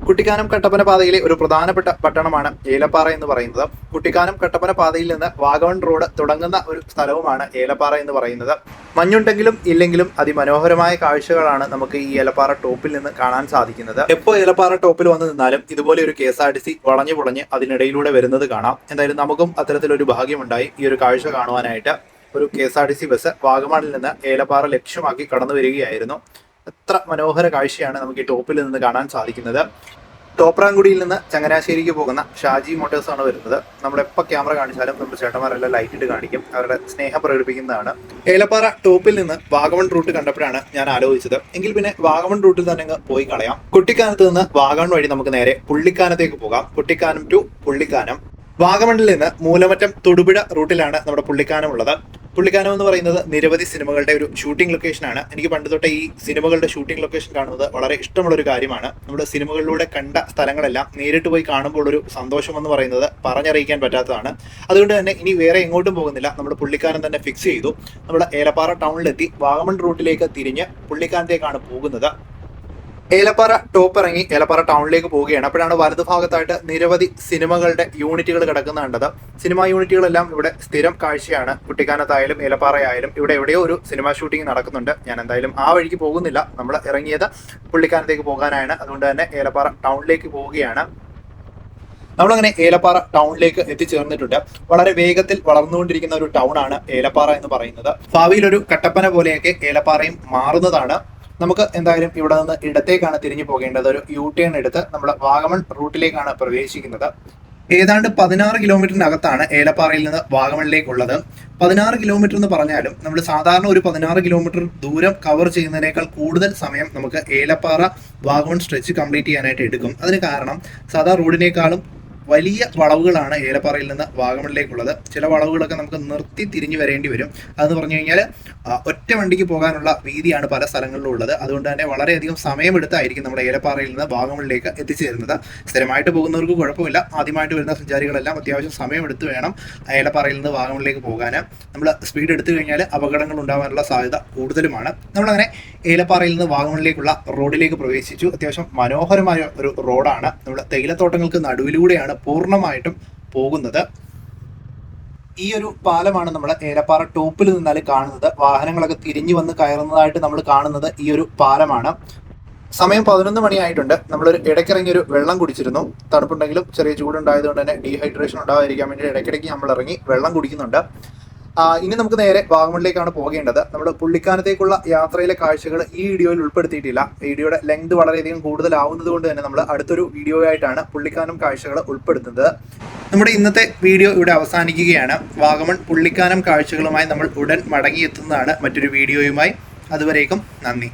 കുട്ടിക്കാനം കട്ടപ്പന പാതയിലെ ഒരു പ്രധാനപ്പെട്ട പട്ടണമാണ് ഏലപ്പാറ എന്ന് പറയുന്നത്. കുട്ടിക്കാനം കട്ടപ്പന പാതയിൽ നിന്ന് വാഗമൺ റോഡ് തുടങ്ങുന്ന ഒരു സ്ഥലവുമാണ് ഏലപ്പാറ എന്ന് പറയുന്നത്. മഞ്ഞുണ്ടെങ്കിലും ഇല്ലെങ്കിലും അതിമനോഹരമായ കാഴ്ചകളാണ് നമുക്ക് ഈ ഏലപ്പാറ ടോപ്പിൽ നിന്ന് കാണാൻ സാധിക്കുന്നത്. എപ്പോൾ ഏലപ്പാറ ടോപ്പിൽ വന്ന് നിന്നാലും ഇതുപോലെ ഒരു KSRTC വളഞ്ഞു പൊളഞ്ഞ് അതിനിടയിലൂടെ വരുന്നത് കാണാം. എന്തായാലും നമുക്കും അത്തരത്തിലൊരു ഭാഗ്യമുണ്ടായി ഈ ഒരു കാഴ്ച കാണുവാനായിട്ട്. ഒരു KSRTC ബസ് വാഗമണിൽ നിന്ന് ഏലപ്പാറ ലക്ഷ്യമാക്കി കടന്നു വരികയായിരുന്നു. എത്ര മനോഹര കാഴ്ചയാണ് നമുക്ക് ഈ ടോപ്പിൽ നിന്ന് കാണാൻ സാധിക്കുന്നത്. തോപ്രാംകുടിയിൽ നിന്ന് ചങ്ങനാശ്ശേരിക്ക് പോകുന്ന ഷാജി മോട്ടോഴ്സ് ആണ് വരുന്നത്. നമ്മളെപ്പോൾ ക്യാമറ കാണിച്ചാലും നമ്മുടെ ചേട്ടന്മാരെല്ലാം ലൈറ്റ് ഇട്ട് കാണിക്കും, അവരുടെ സ്നേഹം പ്രകടിപ്പിക്കുന്നതാണ്. ഏലപ്പാറ ടോപ്പിൽ നിന്ന് വാഗമൺ റൂട്ട് കണ്ടപ്പോഴാണ് ഞാൻ ആലോചിച്ചത്, എങ്കിൽ പിന്നെ വാഗമൺ റൂട്ടിൽ തന്നെ അങ്ങ് പോയി കളയാം. കുട്ടിക്കാനത്ത് നിന്ന് വാഗമൺ വഴി നമുക്ക് നേരെ പുള്ളിക്കാനത്തേക്ക് പോകാം. കുട്ടിക്കാനം ടു പുള്ളിക്കാനം. വാഗമണിൽ നിന്ന് മൂലമറ്റം തൊടുപുഴ റൂട്ടിലാണ് നമ്മുടെ പുള്ളിക്കാനം ഉള്ളത്. പുള്ളിക്കാനം എന്ന് പറയുന്നത് നിരവധി സിനിമകളുടെ ഒരു ഷൂട്ടിംഗ് ലൊക്കേഷനാണ്. എനിക്ക് പണ്ട് തൊട്ടേ ഈ സിനിമകളുടെ ഷൂട്ടിംഗ് ലൊക്കേഷൻ കാണുന്നത് വളരെ ഇഷ്ടമുള്ളൊരു കാര്യമാണ്. നമ്മുടെ സിനിമകളിലൂടെ കണ്ട സ്ഥലങ്ങളെല്ലാം നേരിട്ട് പോയി കാണുമ്പോൾ ഒരു സന്തോഷം എന്ന് പറയുന്നത് പറഞ്ഞറിയിക്കാൻ പറ്റാത്തതാണ്. അതുകൊണ്ട് തന്നെ ഇനി വേറെ എങ്ങോട്ടും പോകുന്നില്ല, നമ്മൾ പുള്ളിക്കാനം തന്നെ ഫിക്സ് ചെയ്തു. നമ്മൾ ഏലപ്പാറ ടൗണിലെത്തി വാഗമൺ റൂട്ടിലേക്ക് തിരിഞ്ഞ് പുള്ളിക്കാനത്തേക്കാണ് പോകുന്നത്. ഏലപ്പാറ ടോപ്പ് ഇറങ്ങി ഏലപ്പാറ ടൗണിലേക്ക് പോവുകയാണ്. അപ്പോഴാണ് വലതു ഭാഗത്തായിട്ട് നിരവധി സിനിമകളുടെ യൂണിറ്റുകൾ കിടക്കുന്ന കണ്ടത്. സിനിമാ യൂണിറ്റുകളെല്ലാം ഇവിടെ സ്ഥിരം കാഴ്ചയാണ്. കുട്ടിക്കാനത്തായാലും ഏലപ്പാറയായാലും ഇവിടെ എവിടെയോ ഒരു സിനിമാ ഷൂട്ടിംഗ് നടക്കുന്നുണ്ട്. ഞാൻ എന്തായാലും ആ വഴിക്ക് പോകുന്നില്ല, നമ്മൾ ഇറങ്ങിയത് പുള്ളിക്കാനത്തേക്ക് പോകാനാണ്. അതുകൊണ്ട് തന്നെ ഏലപ്പാറ ടൗണിലേക്ക് പോവുകയാണ്. നമ്മളങ്ങനെ ഏലപ്പാറ ടൗണിലേക്ക് എത്തിച്ചേർന്നിട്ടുണ്ട്. വളരെ വേഗത്തിൽ വളർന്നുകൊണ്ടിരിക്കുന്ന ഒരു ടൗൺ ആണ് ഏലപ്പാറ എന്ന് പറയുന്നത്. ഭാവിയിൽ ഒരു കട്ടപ്പന പോലെയൊക്കെ ഏലപ്പാറയും മാറുന്നതാണ്. നമുക്ക് എന്തായാലും ഇവിടെ നിന്ന് ഇടത്തേക്കാണ് തിരിഞ്ഞു പോകേണ്ടത്. ഒരു യു ടേൺ എടുത്ത് നമ്മൾ വാഗമൺ റൂട്ടിലേക്കാണ് പ്രവേശിക്കുന്നത്. ഏതാണ്ട് 16 കിലോമീറ്ററിനകത്താണ് ഏലപ്പാറയിൽ നിന്ന് വാഗമണിലേക്കുള്ളത്. 16 കിലോമീറ്റർ എന്ന് പറഞ്ഞാലും നമ്മൾ സാധാരണ ഒരു 16 കിലോമീറ്റർ ദൂരം കവർ ചെയ്യുന്നതിനേക്കാൾ കൂടുതൽ സമയം നമുക്ക് ഏലപ്പാറ വാഗമൺ സ്ട്രെച്ച് കംപ്ലീറ്റ് ചെയ്യാനായിട്ട് എടുക്കും. അതിന് കാരണം സാധാ റോഡിനേക്കാളും വലിയ വളവുകളാണ് ഏലപ്പാറയിൽ നിന്ന് വാഗമണിലേക്കുള്ളത്. ചില വളവുകളൊക്കെ നമുക്ക് നിർത്തി തിരിഞ്ഞു വരേണ്ടി വരും. അതെന്ന് പറഞ്ഞു കഴിഞ്ഞാൽ ഒറ്റ വണ്ടിക്ക് പോകാനുള്ള വീതിയാണ് പല സ്ഥലങ്ങളിലും ഉള്ളത്. അതുകൊണ്ട് തന്നെ വളരെയധികം സമയമെടുത്തായിരിക്കും നമ്മൾ ഏലപ്പാറയിൽ നിന്ന് വാഗമണിലേക്ക് എത്തിച്ചേരുന്നത്. സ്ഥിരമായിട്ട് പോകുന്നവർക്ക് കുഴപ്പമില്ല, ആദ്യമായിട്ട് വരുന്ന സഞ്ചാരികളെല്ലാം അത്യാവശ്യം സമയമെടുത്ത് വേണം ഏലപ്പാറയിൽ നിന്ന് വാഗമണിലേക്ക് പോകാൻ. നമ്മൾ സ്പീഡ് എടുത്തു കഴിഞ്ഞാൽ അപകടങ്ങൾ ഉണ്ടാകാനുള്ള സാധ്യത കൂടുതലുമാണ്. നമ്മളങ്ങനെ ഏലപ്പാറയിൽ നിന്ന് വാഗമണിലേക്കുള്ള റോഡിലേക്ക് പ്രവേശിച്ചു. അത്യാവശ്യം മനോഹരമായ ഒരു റോഡാണ്. നമ്മൾ തേയിലത്തോട്ടങ്ങൾക്ക് നടുവിലൂടെയാണ് പൂർണ്ണമായിട്ടും പോകുന്നത്. ഈ ഒരു പാലമാണ് നമ്മൾ ഏലപ്പാറ ടോപ്പിൽ നിന്നാൽ കാണുന്നത്. വാഹനങ്ങളൊക്കെ തിരിഞ്ഞു വന്ന് കയറുന്നതായിട്ട് നമ്മൾ കാണുന്നത് ഈ ഒരു പാലമാണ്. സമയം 11 മണിയായിട്ടുണ്ട്. നമ്മളൊരു ഇടയ്ക്കിറങ്ങി ഒരു വെള്ളം കുടിച്ചിരുന്നു. തണുപ്പുണ്ടെങ്കിലും ചെറിയ ചൂടുണ്ടായതുകൊണ്ട് തന്നെ ഡീഹൈഡ്രേഷൻ ഉണ്ടാകാതിരിക്കാൻ വേണ്ടി ഇടയ്ക്കിടയ്ക്ക് നമ്മൾ ഇറങ്ങി വെള്ളം കുടിക്കുന്നുണ്ട്. ഇനി നമുക്ക് നേരെ വാഗമണിലേക്കാണ് പോകേണ്ടത്. നമ്മൾ പുള്ളിക്കാനത്തേക്കുള്ള യാത്രയിലെ കാഴ്ചകൾ ഈ വീഡിയോയിൽ ഉൾപ്പെടുത്തിയിട്ടില്ല. വീഡിയോയുടെ ലെങ്ത് വളരെയധികം കൂടുതലാവുന്നത് കൊണ്ട് തന്നെ നമ്മൾ അടുത്തൊരു വീഡിയോ ആയിട്ടാണ് പുള്ളിക്കാനം കാഴ്ചകൾ ഉൾപ്പെടുത്തുന്നത്. നമ്മുടെ ഇന്നത്തെ വീഡിയോ ഇവിടെ അവസാനിക്കുകയാണ്. വാഗമൺ പുള്ളിക്കാനം കാഴ്ചകളുമായി നമ്മൾ ഉടൻ മടങ്ങിയെത്തുന്നതാണ് മറ്റൊരു വീഡിയോയുമായി. അതുവരേക്കും നന്ദി.